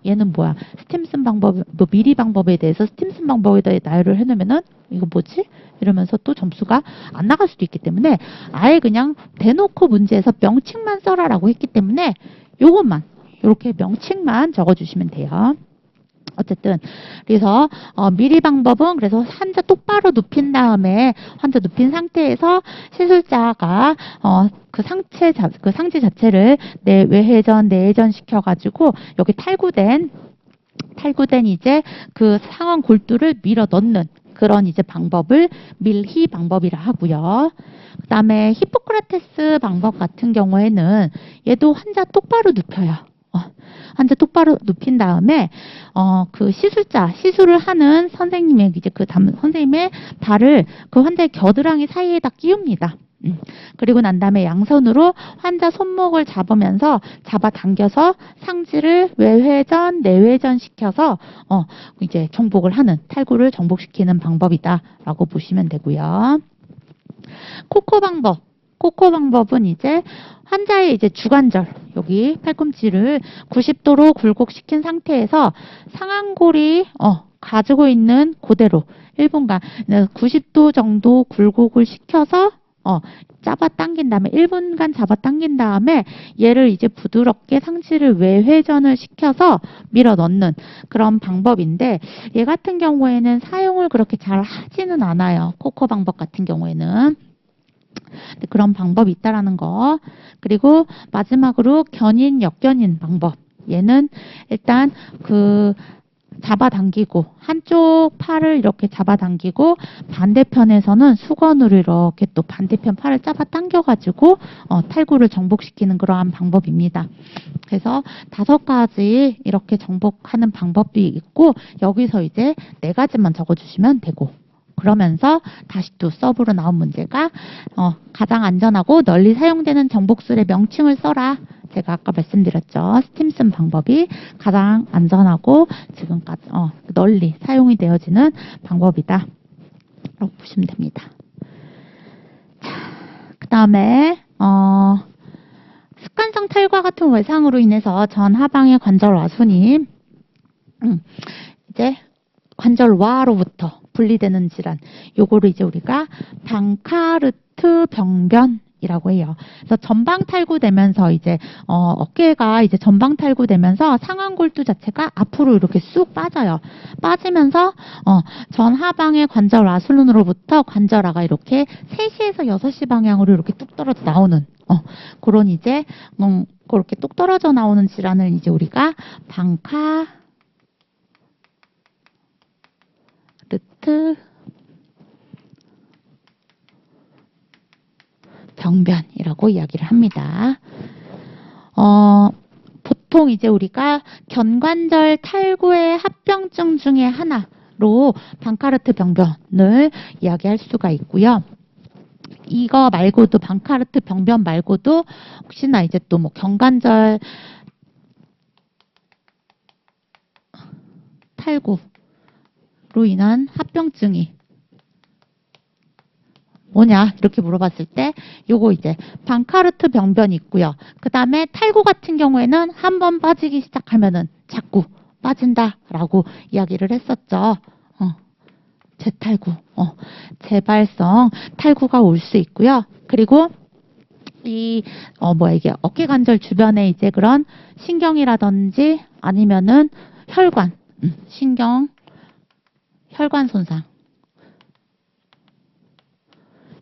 얘는 뭐야, 스팀슨 방법, 뭐 미리 방법에 대해서 스팀슨 방법에 대해 나열을 해놓으면은 이거 뭐지? 이러면서 또 점수가 안 나갈 수도 있기 때문에 아예 그냥 대놓고 문제에서 명칭만 써라라고 했기 때문에 요것만 이렇게 명칭만 적어주시면 돼요. 어쨌든 그래서 미리 방법은 그래서 환자 똑바로 눕힌 다음에 환자 눕힌 상태에서 시술자가 그 상지 자체를 외회전, 내회전 시켜가지고 여기 탈구된 이제 그 상완 골두를 밀어 넣는 그런 이제 방법을 밀히 방법이라 하고요. 그 다음에 히포크라테스 방법 같은 경우에는 얘도 환자 똑바로 눕혀요. 환자 똑바로 눕힌 다음에 그 시술을 하는 선생님의 이제 선생님의 발을 그 환자의 겨드랑이 사이에다 끼웁니다. 그리고 난 다음에 양손으로 환자 손목을 잡으면서 잡아당겨서 상지를 외회전, 내회전 시켜서 이제 정복을 하는, 탈구를 정복시키는 방법이다라고 보시면 되고요. 코코 방법은 이제 환자의 이제 주관절, 여기 팔꿈치를 90도로 굴곡시킨 상태에서 상완골이 가지고 있는 그대로 1분간 90도 정도 굴곡을 시켜서 잡아당긴 다음에 1분간 잡아당긴 다음에 얘를 이제 부드럽게 상지를 외회전을 시켜서 밀어 넣는 그런 방법인데, 얘 같은 경우에는 사용을 그렇게 잘 하지는 않아요. 코코 방법 같은 경우에는. 그런 방법이 있다라는 거. 그리고 마지막으로 역견인 방법. 얘는 일단 잡아당기고 한쪽 팔을 이렇게 잡아당기고 반대편에서는 수건으로 이렇게 또 반대편 팔을 잡아당겨가지고 탈구를 정복시키는 그러한 방법입니다. 그래서 5가지 이렇게 정복하는 방법이 있고, 여기서 이제 4가지만 적어주시면 되고, 그러면서 다시 또 서브로 나온 문제가 가장 안전하고 널리 사용되는 정복술의 명칭을 써라. 제가 아까 말씀드렸죠. 스팀슨 방법이 가장 안전하고 지금까지 널리 사용이 되어지는 방법이다 라고 보시면 됩니다. 그 다음에 습관성 탈과 같은 외상으로 인해서 전 하방의 관절 와순이 이제 관절와로부터 분리되는 질환, 요거를 이제 우리가 방카르트 병변이라고 해요. 그래서 전방 탈구되면서 이제 어깨가 이제 전방 탈구되면서 상완골두 자체가 앞으로 이렇게 쑥 빠져요. 빠지면서 전 하방의 관절 와순으로부터 관절하가 이렇게 3시에서 6시 방향으로 이렇게 뚝 떨어져 나오는 그런 이제 그렇게 뚝 떨어져 나오는 질환을 이제 우리가 방카르트 병변이라고 이야기를 합니다. 보통 이제 우리가 견관절 탈구의 합병증 중에 하나로 방카르트 병변을 이야기할 수가 있고요. 이거 말고도 방카르트 병변 말고도 혹시나 이제 또 뭐 견관절 탈구로 인한 합병증이 뭐냐 이렇게 물어봤을 때 요거 이제 방카르트 병변이 있고요. 그 다음에 탈구 같은 경우에는 한 번 빠지기 시작하면은 자꾸 빠진다라고 이야기를 했었죠. 재탈구, 재발성 탈구가 올 수 있고요. 그리고 이게 어깨관절 주변에 이제 그런 신경이라든지 아니면은 혈관, 혈관 손상.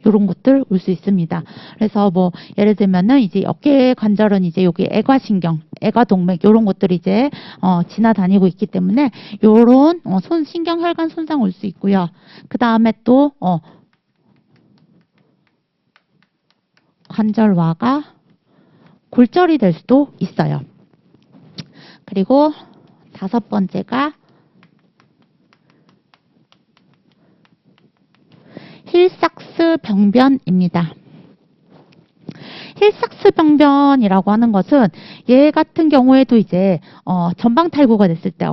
요런 것들 올 수 있습니다. 그래서 뭐 예를 들면은 이제 어깨 관절은 이제 여기 애과신경, 애과동맥 요런 것들이 이제 지나다니고 있기 때문에 요런 신경 혈관 손상 올 수 있고요. 그 다음에 또 관절화가 골절이 될 수도 있어요. 그리고 5번째가 힐삭스 병변입니다. 힐삭스 병변이라고 하는 것은 얘 같은 경우에도 이제 전방 탈구가 됐을 때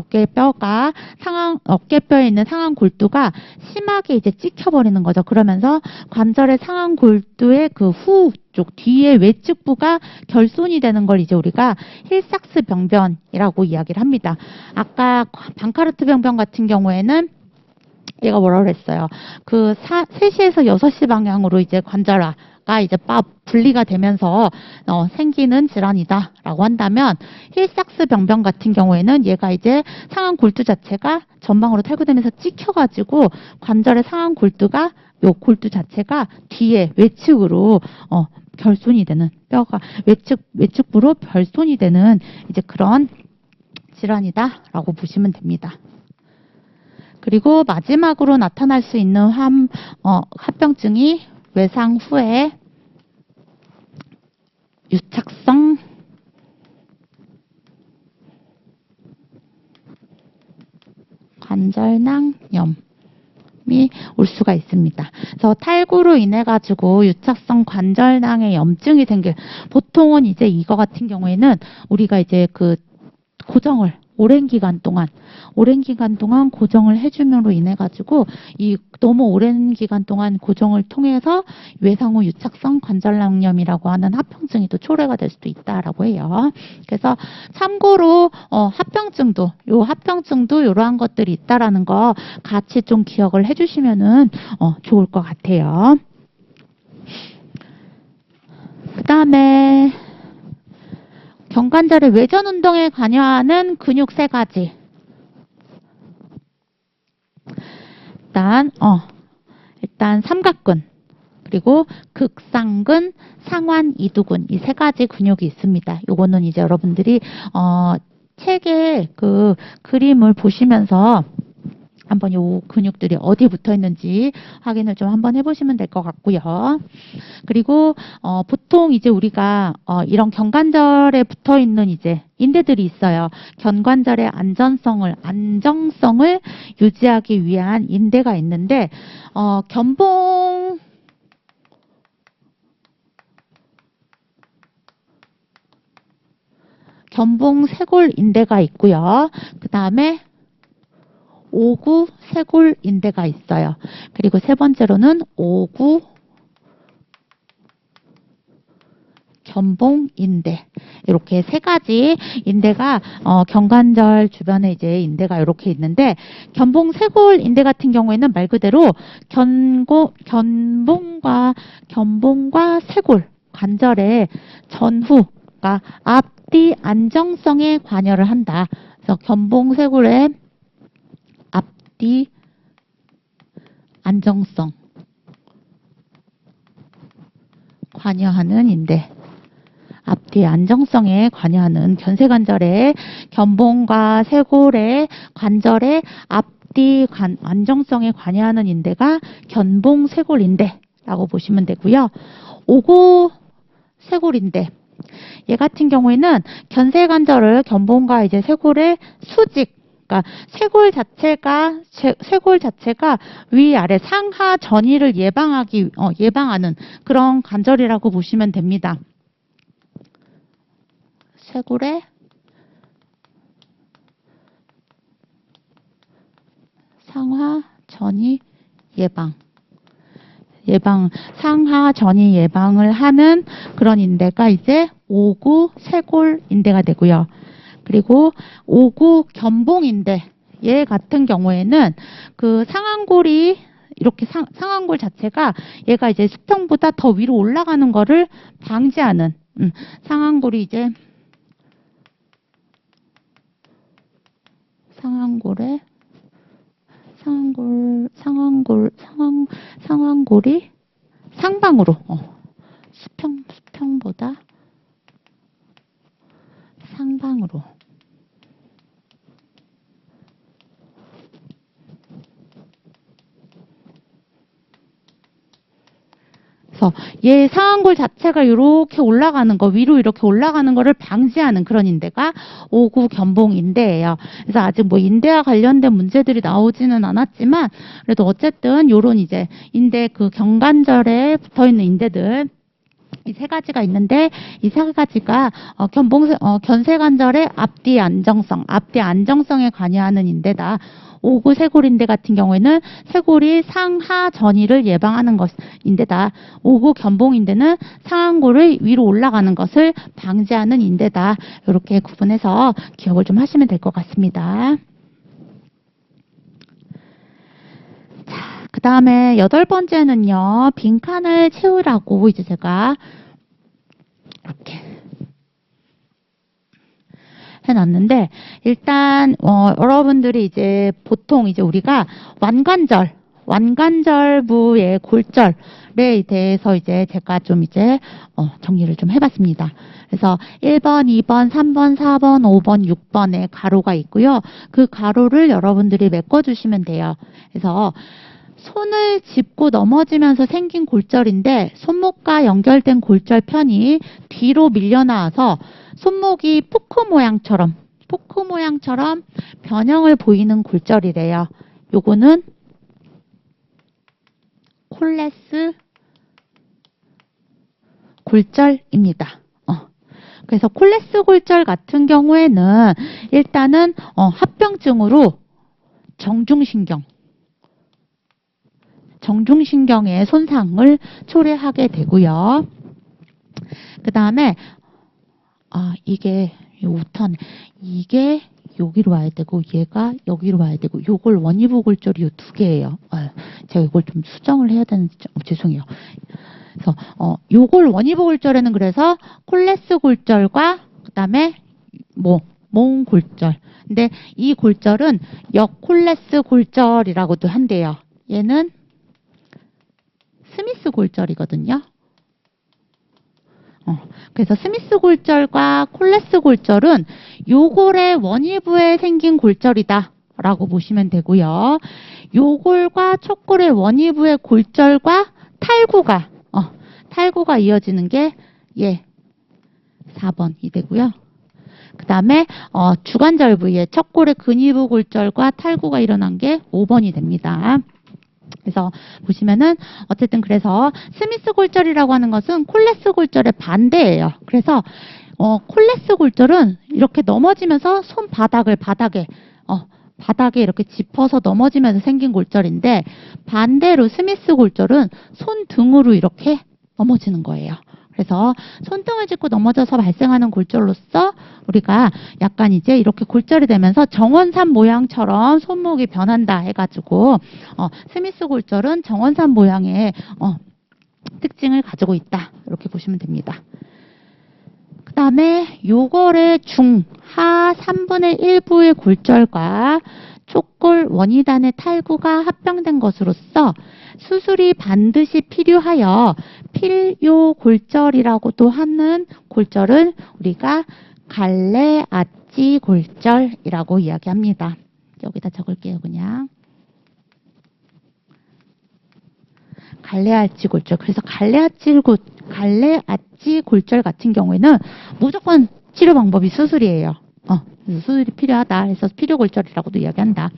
어깨뼈에 있는 상완 골두가 심하게 이제 찍혀버리는 거죠. 그러면서 관절의 상완 골두의 그 후 쪽 뒤에 외측부가 결손이 되는 걸 이제 우리가 힐삭스 병변이라고 이야기를 합니다. 아까 방카르트 병변 같은 경우에는 얘가 뭐라 그랬어요? 그 3시에서 6시 방향으로 이제 관절화가 이제 분리가 되면서 생기는 질환이다라고 한다면 힐삭스 병변 같은 경우에는 얘가 이제 상완 골두 자체가 전방으로 탈구되면서 찍혀가지고 관절의 상완 골두가 요 골두 자체가 뒤에 외측으로 결손이 되는 뼈가 외측부로 결손이 되는 이제 그런 질환이다라고 보시면 됩니다. 그리고 마지막으로 나타날 수 있는 합병증이 외상 후에 유착성 관절낭염이 올 수가 있습니다. 그래서 탈구로 인해 가지고 유착성 관절낭의 염증이 생길 보통은 이제 이거 같은 경우에는 우리가 이제 그 고정을 오랜 기간 동안 고정을 해줌으로 인해 가지고 이 너무 오랜 기간 동안 고정을 통해서 외상 후 유착성 관절낭염이라고 하는 합병증이 또 초래가 될 수도 있다라고 해요. 그래서 참고로 합병증도 이러한 것들이 있다라는 거 같이 좀 기억을 해주시면은 좋을 것 같아요. 그 다음에 견관절의 외전 운동에 관여하는 근육 3가지. 일단 삼각근, 그리고 극상근, 상완 이두근 이 3가지 근육이 있습니다. 요거는 이제 여러분들이 책에 그 그림을 보시면서 한번 요 근육들이 어디 붙어 있는지 확인을 좀 한번 해보시면 될 것 같고요. 그리고 보통 이제 우리가 이런 견관절에 붙어 있는 이제 인대들이 있어요. 견관절의 안정성을 유지하기 위한 인대가 있는데 견봉 쇄골 인대가 있고요. 그 다음에 오구 쇄골 인대가 있어요. 그리고 3번째로는 오구 견봉 인대. 이렇게 3가지 인대가 견관절 주변에 이제 인대가 이렇게 있는데 견봉 쇄골 인대 같은 경우에는 말 그대로 견봉과 쇄골 관절의 전후, 그러니까 앞뒤 안정성에 관여를 한다. 그래서 견봉 쇄골의 앞뒤 안정성 관여하는 인대. 앞뒤 안정성에 관여하는 견쇄관절의 견봉과 쇄골의 관절의 앞뒤 안정성에 관여하는 인대가 견봉 쇄골 인대라고 보시면 되고요. 오구 쇄골인데 얘 같은 경우에는 견쇄관절을 견본과 이제 쇄골의 수직, 그러니까 쇄골 자체가 위아래 상하 전이를 예방하는 그런 관절이라고 보시면 됩니다. 쇄골의 상하 전이 상하 전이 예방을 하는 그런 인대가 이제 오구 쇄골 인대가 되고요. 그리고 오구 견봉 인대, 얘 같은 경우에는 그 상완골이 이렇게 상완골 자체가 얘가 이제 수평보다 더 위로 올라가는 거를 방지하는 상완골이 이제 상완골이 상방으로 수평보다 상방으로 그래서 얘 상완골 자체가 이렇게 올라가는 거, 위로 이렇게 올라가는 거를 방지하는 그런 인대가 오구 견봉 인대예요. 그래서 아직 뭐 인대와 관련된 문제들이 나오지는 않았지만 그래도 어쨌든 요런 이제 인대 그 견관절에 붙어 있는 인대들 이 세 가지가 있는데 이 세 가지가 견쇄관절의 앞뒤 안정성에 관여하는 인대다. 오구 쇄골인대 같은 경우에는 쇄골이 상하 전이를 예방하는 인대다. 오구 견봉인대는 상완골을 위로 올라가는 것을 방지하는 인대다. 이렇게 구분해서 기억을 좀 하시면 될 것 같습니다. 그 다음에 8번째는요, 빈칸을 채우라고 이제 제가 이렇게 해놨는데, 일단, 여러분들이 이제 보통 이제 우리가 완관절부의 골절에 대해서 이제 제가 좀 이제, 정리를 좀 해봤습니다. 그래서 1번, 2번, 3번, 4번, 5번, 6번에 가로가 있고요. 그 가로를 여러분들이 메꿔주시면 돼요. 그래서 손을 짚고 넘어지면서 생긴 골절인데 손목과 연결된 골절 편이 뒤로 밀려나와서 손목이 포크 모양처럼 변형을 보이는 골절이래요. 요거는 콜레스 골절입니다. 그래서 콜레스 골절 같은 경우에는 일단은 합병증으로 정중신경의 손상을 초래하게 되고요. 그 다음에 이게 여기로 와야 되고 얘가 여기로 와야 되고 요걸 원위부 골절이 요 두 개예요. 제가 이걸 좀 수정을 해야 되는지 죄송해요. 그래서 요걸 원위부 골절에는 그래서 콜레스 골절과 그 다음에 몽 골절. 근데 이 골절은 역콜레스 골절이라고도 한대요. 얘는 스미스 골절이거든요. 그래서 스미스 골절과 콜레스 골절은 요골의 원위부에 생긴 골절이다 라고 보시면 되고요. 요골과 촉골의 원위부의 골절과 탈구가 이어지는 게 4번이 되고요. 그 다음에 주관절 부위에 척골의 근위부 골절과 탈구가 일어난 게 5번이 됩니다. 그래서 보시면은 어쨌든 그래서 스미스 골절이라고 하는 것은 콜레스 골절의 반대예요. 그래서 콜레스 골절은 이렇게 넘어지면서 손바닥을 바닥에 이렇게 짚어서 넘어지면서 생긴 골절인데 반대로 스미스 골절은 손등으로 이렇게 넘어지는 거예요. 그래서 손등을 짚고 넘어져서 발생하는 골절로서 우리가 약간 이제 이렇게 골절이 되면서 정원삼 모양처럼 손목이 변한다 해가지고 스미스 골절은 정원삼 모양의 특징을 가지고 있다 이렇게 보시면 됩니다. 그 다음에 요걸의 중하 3분의 1부의 골절과 촉골 원위단의 탈구가 합병된 것으로서 수술이 반드시 필요하여 필요골절이라고도 하는 골절을 우리가 갈레아치 골절이라고 이야기합니다. 여기다 적을게요, 그냥. 갈래아치 골절. 그래서 갈래아치 골절 같은 경우에는 무조건 치료 방법이 수술이에요. 수술이 필요하다 해서 필요골절이라고도 이야기한다.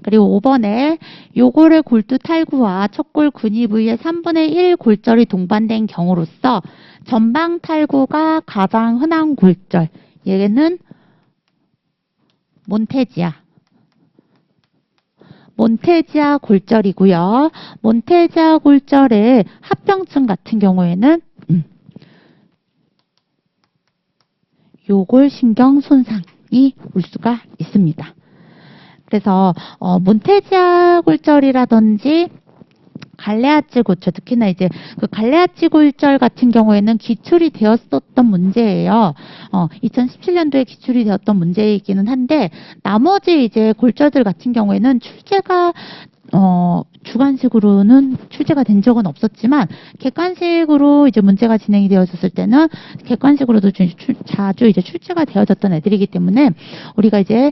그리고 5번에 요골의 골두 탈구와 척골 근위 부위의 3분의 1 골절이 동반된 경우로서 전방 탈구가 가장 흔한 골절. 얘는 몬테지아 골절이고요. 몬테지아 골절의 합병증 같은 경우에는 요골신경 손상이 올 수가 있습니다. 그래서 몬테지아 골절이라든지 갈래아치 골절, 특히나 이제 그 갈래아치 골절 같은 경우에는 기출이 되었었던 문제예요. 2017년도에 기출이 되었던 문제이기는 한데 나머지 이제 골절들 같은 경우에는 출제가 주관식으로는 출제가 된 적은 없었지만 객관식으로 이제 문제가 진행이 되어졌을 때는 객관식으로도 자주 이제 출제가 되어졌던 애들이기 때문에 우리가 이제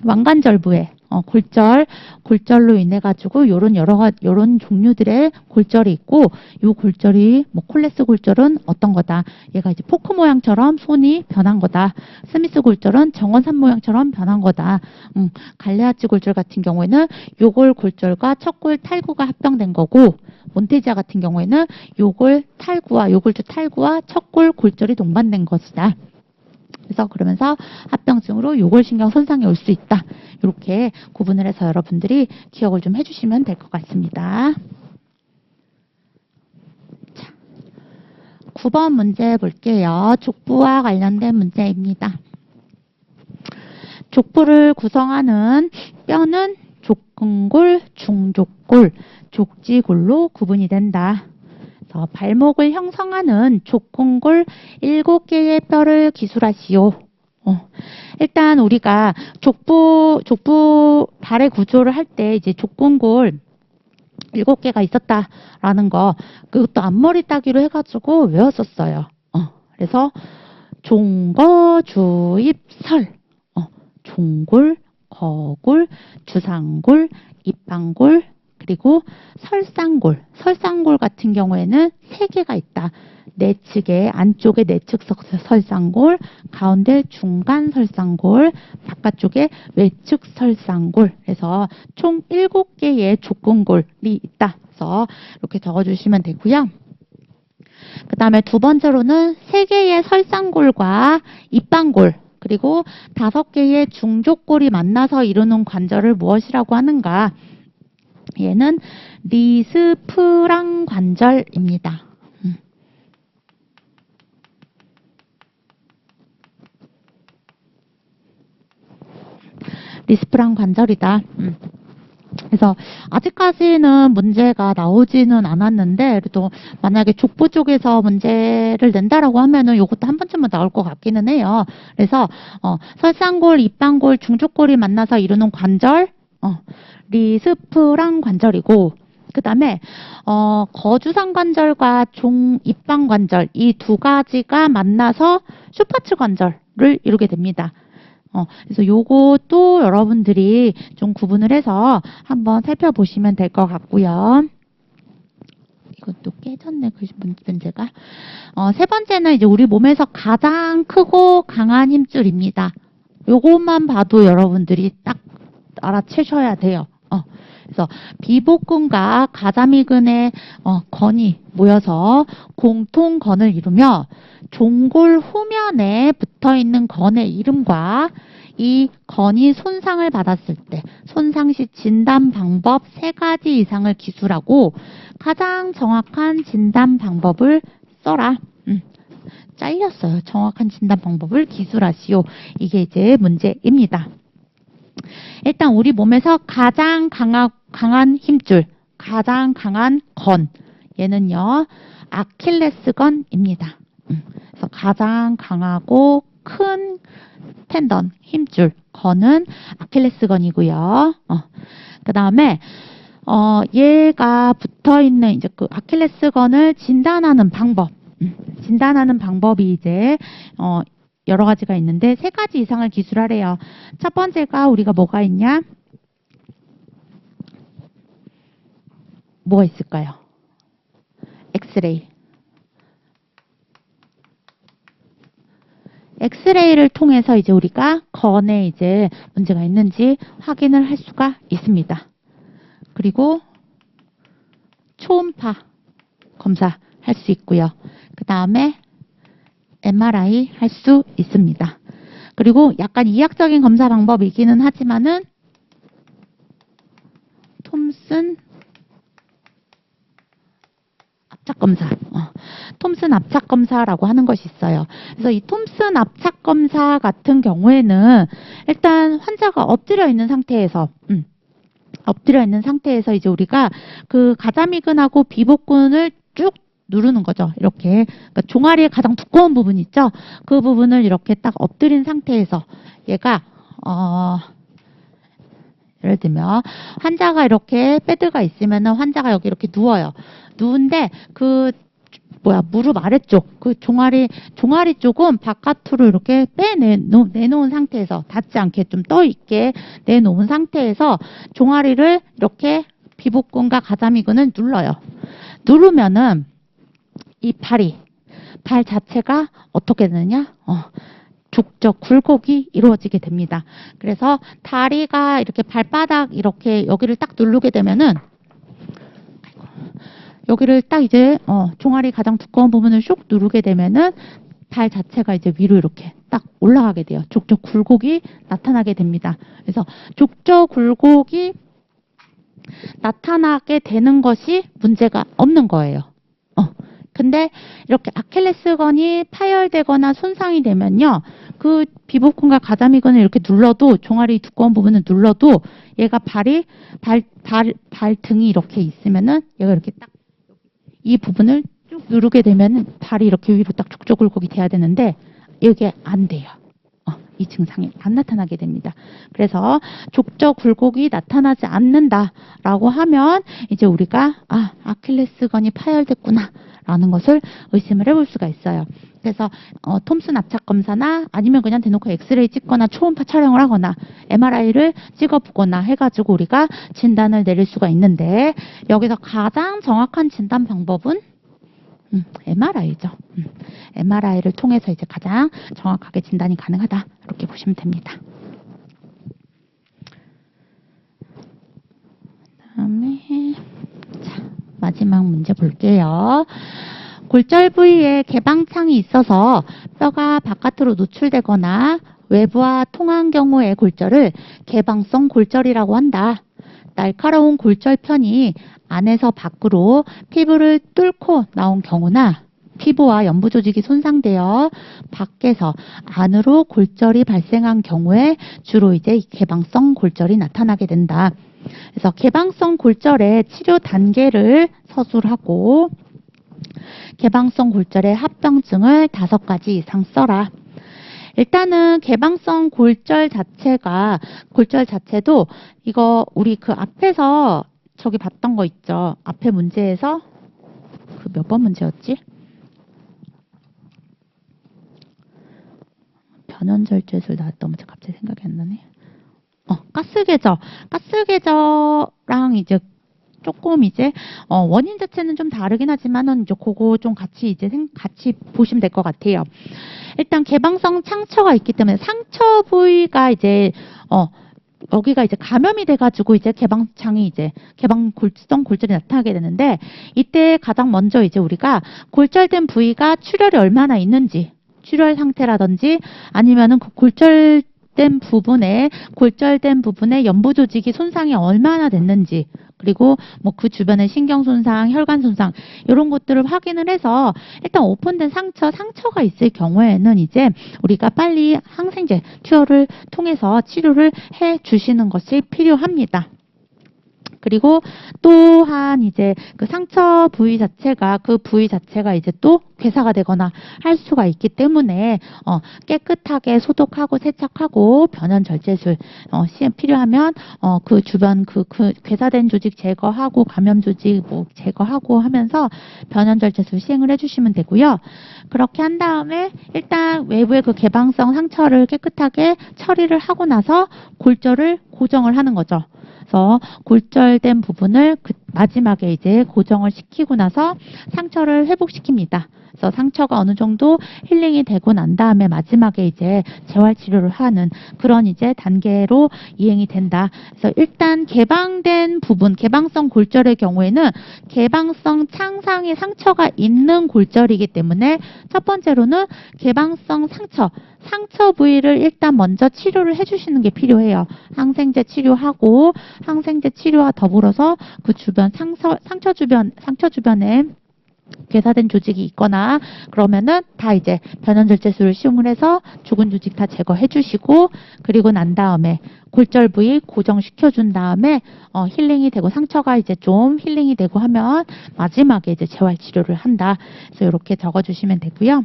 왕관절부에 골절로 인해 가지고 요런 종류들의 골절이 있고 요 골절이 콜레스 골절은 어떤 거다. 얘가 이제 포크 모양처럼 손이 변한 거다. 스미스 골절은 정원삼 모양처럼 변한 거다. 갈래아치 골절 같은 경우에는 요골 골절과 척골 탈구가 합병된 거고 몬테지아 같은 경우에는 요골 요골주 탈구와 척골 골절이 동반된 것이다. 그래서 그러면서 합병증으로 요골신경 손상이 올 수 있다. 이렇게 구분을 해서 여러분들이 기억을 좀 해주시면 될 것 같습니다. 자, 9번 문제 볼게요. 족부와 관련된 문제입니다. 족부를 구성하는 뼈는 족근골, 중족골, 족지골로 구분이 된다. 발목을 형성하는 족근골 7개의 뼈를 기술하시오. 일단 우리가 족부 발의 구조를 할 때 이제 족근골 7개가 있었다라는 거 그것도 앞머리 따기로 해가지고 외웠었어요. 그래서 종거, 주입, 설, 종골, 거골, 주상골, 입방골, 그리고 설상골 같은 경우에는 3개가 있다. 내측에 안쪽에 내측 설상골, 가운데 중간 설상골, 바깥쪽에 외측 설상골. 그래서 총 7개의 족근골이 있다. 그래서 이렇게 적어주시면 되고요. 그 다음에 두 번째로는 3개의 설상골과 입방골 그리고 5개의 중족골이 만나서 이루는 관절을 무엇이라고 하는가? 얘는 리스프랑 관절입니다. 리스프랑 관절이다. 그래서 아직까지는 문제가 나오지는 않았는데 그래도 만약에 족부 쪽에서 문제를 낸다라고 하면은 이것도 한 번쯤은 나올 것 같기는 해요. 그래서 설상골, 입방골, 중족골이 만나서 이루는 관절 리스프랑 관절이고 그 다음에 거주상관절과 종입방관절 이 두 가지가 만나서 슈퍼츠 관절을 이루게 됩니다. 그래서 요것도 여러분들이 좀 구분을 해서 한번 살펴보시면 될 것 같고요. 이것도 깨졌네, 그 문제가. 세 번째는 이제 우리 몸에서 가장 크고 강한 힘줄입니다. 요것만 봐도 여러분들이 딱 알아채셔야 돼요. 그래서 비복근과 가자미근의 건이 모여서 공통건을 이루며 종골 후면에 붙어있는 건의 이름과 이 건이 손상을 받았을 때 손상 시 진단 방법 3가지 이상을 기술하고 가장 정확한 진단 방법을 써라. 잘렸어요. 정확한 진단 방법을 기술하시오. 이게 이제 문제입니다. 일단 우리 몸에서 가장 강한 힘줄, 가장 강한 건 얘는요. 아킬레스건입니다. 그래서 가장 강하고 큰 텐던, 힘줄, 건은 아킬레스건이고요. 그 다음에 얘가 붙어있는 이제 그 아킬레스건을 진단하는 방법, 진단하는 방법이 이제 여러 가지가 있는데 3가지 이상을 기술하래요. 첫 번째가 우리가 뭐가 있냐? 뭐가 있을까요? 엑스레이. 엑스레이를 통해서 이제 우리가 건에 이제 문제가 있는지 확인을 할 수가 있습니다. 그리고 초음파 검사 할 수 있고요. 그 다음에 MRI 할 수 있습니다. 그리고 약간 이학적인 검사 방법이기는 하지만은 톰슨 압착검사. 톰슨 압착검사라고 하는 것이 있어요. 그래서 이 톰슨 압착검사 같은 경우에는 일단 환자가 엎드려 있는 상태에서 이제 우리가 그 가자미근하고 비복근을 쭉 누르는 거죠. 이렇게. 그러니까 종아리의 가장 두꺼운 부분 있죠? 그 부분을 이렇게 딱 엎드린 상태에서 얘가, 예를 들면 환자가 이렇게 베드가 있으면은 환자가 여기 이렇게 누워요. 누운데 무릎 아래쪽 그 종아리 쪽은 바깥으로 이렇게 내놓은 상태에서 닿지 않게 좀 떠 있게 내놓은 상태에서 종아리를 이렇게 비복근과 가자미근을 눌러요. 누르면은 이 발 자체가 어떻게 되느냐? 족저 굴곡이 이루어지게 됩니다. 그래서 다리가 이렇게 발바닥 이렇게 여기를 딱 누르게 되면은 여기를 딱 이제 종아리 가장 두꺼운 부분을 슉 누르게 되면은 발 자체가 이제 위로 이렇게 딱 올라가게 돼요. 족저 굴곡이 나타나게 됩니다. 그래서 족저 굴곡이 나타나게 되는 것이 문제가 없는 거예요. 근데 이렇게 아킬레스건이 파열되거나 손상이 되면요. 그 비복근과 가자미근을 이렇게 눌러도 종아리 두꺼운 부분을 눌러도 얘가 발 등이 이렇게 있으면은 얘가 이렇게 딱 이 부분을 쭉 누르게 되면 발이 이렇게 위로 딱 족저 굴곡이 돼야 되는데 이게 안 돼요. 이 증상이 안 나타나게 됩니다. 그래서 족저 굴곡이 나타나지 않는다라고 하면 이제 우리가 아킬레스건이 파열됐구나 라는 것을 의심을 해볼 수가 있어요. 그래서 톰슨 압착 검사나 아니면 그냥 대놓고 엑스레이 찍거나 초음파 촬영을 하거나 MRI를 찍어보거나 해가지고 우리가 진단을 내릴 수가 있는데 여기서 가장 정확한 진단 방법은 MRI죠. MRI를 통해서 이제 가장 정확하게 진단이 가능하다. 이렇게 보시면 됩니다. 그다음에 마지막 문제 볼게요. 골절 부위에 개방창이 있어서 뼈가 바깥으로 노출되거나 외부와 통한 경우의 골절을 개방성 골절이라고 한다. 날카로운 골절편이 안에서 밖으로 피부를 뚫고 나온 경우나 피부와 연부 조직이 손상되어 밖에서 안으로 골절이 발생한 경우에 주로 이제 개방성 골절이 나타나게 된다. 그래서 개방성 골절의 치료 단계를 서술하고 개방성 골절의 합병증을 5가지 이상 써라. 일단은 개방성 골절 자체도 이거 우리 그 앞에서 저기 봤던 거 있죠. 앞에 문제에서 그 몇 번 문제였지? 변연절제술 나왔던 문제 갑자기 생각이 안 나네. 가스계저랑 이제 조금 이제 원인 자체는 좀 다르긴 하지만은 이제 그거 좀 같이 보시면 될 것 같아요. 일단 개방성 상처가 있기 때문에 상처 부위가 이제 여기가 이제 감염이 돼가지고 이제 개방성 골절이 나타나게 되는데 이때 가장 먼저 이제 우리가 골절된 부위가 출혈이 얼마나 있는지 출혈 상태라든지 아니면은 그 골절된 부분에 연부 조직이 손상이 얼마나 됐는지 그리고 뭐 그 주변에 신경 손상, 혈관 손상 이런 것들을 확인을 해서 일단 오픈된 상처가 있을 경우에는 이제 우리가 빨리 항생제 투여를 통해서 치료를 해 주시는 것이 필요합니다. 그리고 또한 이제 그 상처 부위 자체가 이제 또 괴사가 되거나 할 수가 있기 때문에 깨끗하게 소독하고 세척하고 변연절제술 필요하면 그 주변 그 괴사된 조직 제거하고 감염 조직 제거하고 하면서 변연절제술 시행을 해주시면 되고요. 그렇게 한 다음에 일단 외부의 그 개방성 상처를 깨끗하게 처리를 하고 나서 골절을 고정을 하는 거죠. 그래서 골절된 부분을 마지막에 이제 고정을 시키고 나서 상처를 회복시킵니다. 그래서 상처가 어느 정도 힐링이 되고 난 다음에 마지막에 이제 재활 치료를 하는 그런 이제 단계로 이행이 된다. 그래서 일단 개방된 부분, 개방성 골절의 경우에는 개방성 창상의 상처가 있는 골절이기 때문에 첫 번째로는 개방성 상처 부위를 일단 먼저 치료를 해주시는 게 필요해요. 항생제 치료하고 항생제 치료와 더불어서 그 주변 상처 주변에 괴사된 조직이 있거나 그러면은 다 이제 변연절제술을 시용을 해서 죽은 조직 다 제거해 주시고 그리고 난 다음에 골절 부위 고정시켜 준 다음에 힐링이 되고 상처가 이제 좀 힐링이 되고 하면 마지막에 이제 재활 치료를 한다. 그래서 이렇게 적어 주시면 되고요.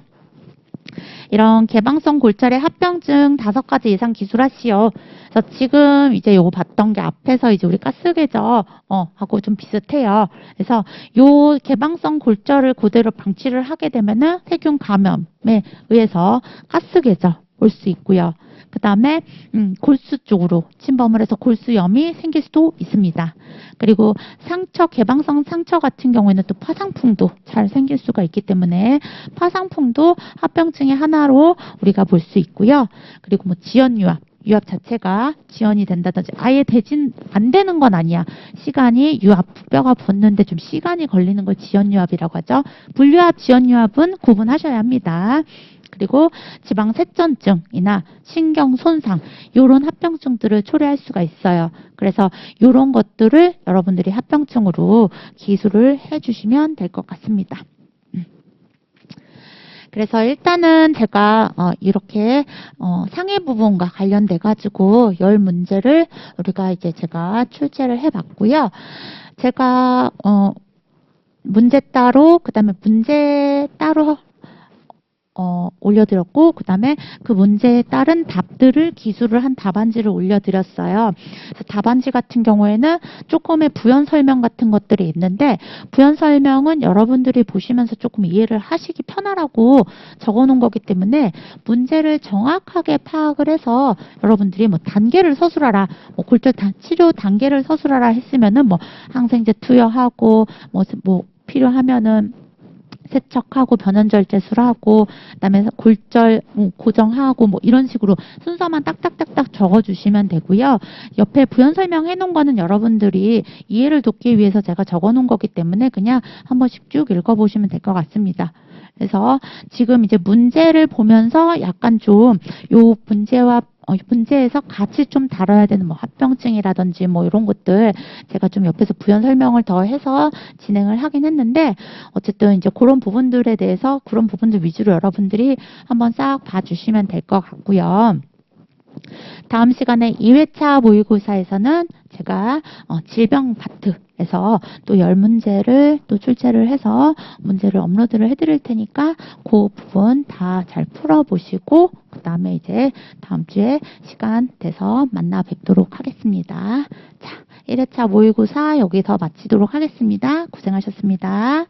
이런 개방성 골절의 합병증 5가지 이상 기술하시오. 그래서 지금 이제 요거 봤던 게 앞에서 이제 우리 가스계절 하고 좀 비슷해요. 그래서 요 개방성 골절을 그대로 방치를 하게 되면은 세균 감염에 의해서 가스계절 올 수 있고요. 그 다음에 골수 쪽으로 침범을 해서 골수염이 생길 수도 있습니다. 그리고 개방성 상처 같은 경우에는 또 파상풍도 잘 생길 수가 있기 때문에 파상풍도 합병증의 하나로 우리가 볼 수 있고요. 그리고 뭐 지연유압 자체가 지연이 된다든지 아예 안 되는 건 아니야. 시간이 뼈가 붙는데 좀 시간이 걸리는 걸 지연유압이라고 하죠. 불유압, 지연유압은 구분하셔야 합니다. 그리고 지방세전증이나 신경 손상 이런 합병증들을 초래할 수가 있어요. 그래서 이런 것들을 여러분들이 합병증으로 기술을 해주시면 될 것 같습니다. 그래서 일단은 제가 이렇게 상해 부분과 관련돼 가지고 10문제를 제가 출제를 해봤고요. 제가 문제 따로 그다음에 문제 따로 올려드렸고 그 다음에 그 문제에 따른 답들을 기술을 한 답안지를 올려드렸어요. 그래서 답안지 같은 경우에는 조금의 부연 설명 같은 것들이 있는데 부연 설명은 여러분들이 보시면서 조금 이해를 하시기 편하라고 적어놓은 거기 때문에 문제를 정확하게 파악을 해서 여러분들이 뭐 단계를 서술하라, 뭐 골절 치료 단계를 서술하라 했으면은 뭐 항생제 투여하고 뭐 필요하면은 세척하고 변연절제술하고 그다음에 골절 고정하고 뭐 이런 식으로 순서만 딱딱딱딱 적어주시면 되고요. 옆에 부연 설명해 놓은 거는 여러분들이 이해를 돕기 위해서 제가 적어 놓은 거기 때문에 그냥 한 번씩 쭉 읽어보시면 될 것 같습니다. 그래서 지금 이제 문제를 보면서 약간 좀 요 문제에서 같이 좀 다뤄야 되는 뭐 합병증이라든지 뭐 이런 것들 제가 좀 옆에서 부연 설명을 더 해서 진행을 하긴 했는데 어쨌든 이제 그런 부분들에 대해서 그런 부분들 위주로 여러분들이 한번 싹 봐주시면 될 것 같고요. 다음 시간에 2회차 모의고사에서는 제가 질병 파트에서 또 10문제를 또 출제를 해서 문제를 업로드를 해드릴 테니까 그 부분 다 잘 풀어보시고 그 다음에 이제 다음 주에 시간 돼서 만나 뵙도록 하겠습니다. 자, 1회차 모의고사 여기서 마치도록 하겠습니다. 고생하셨습니다.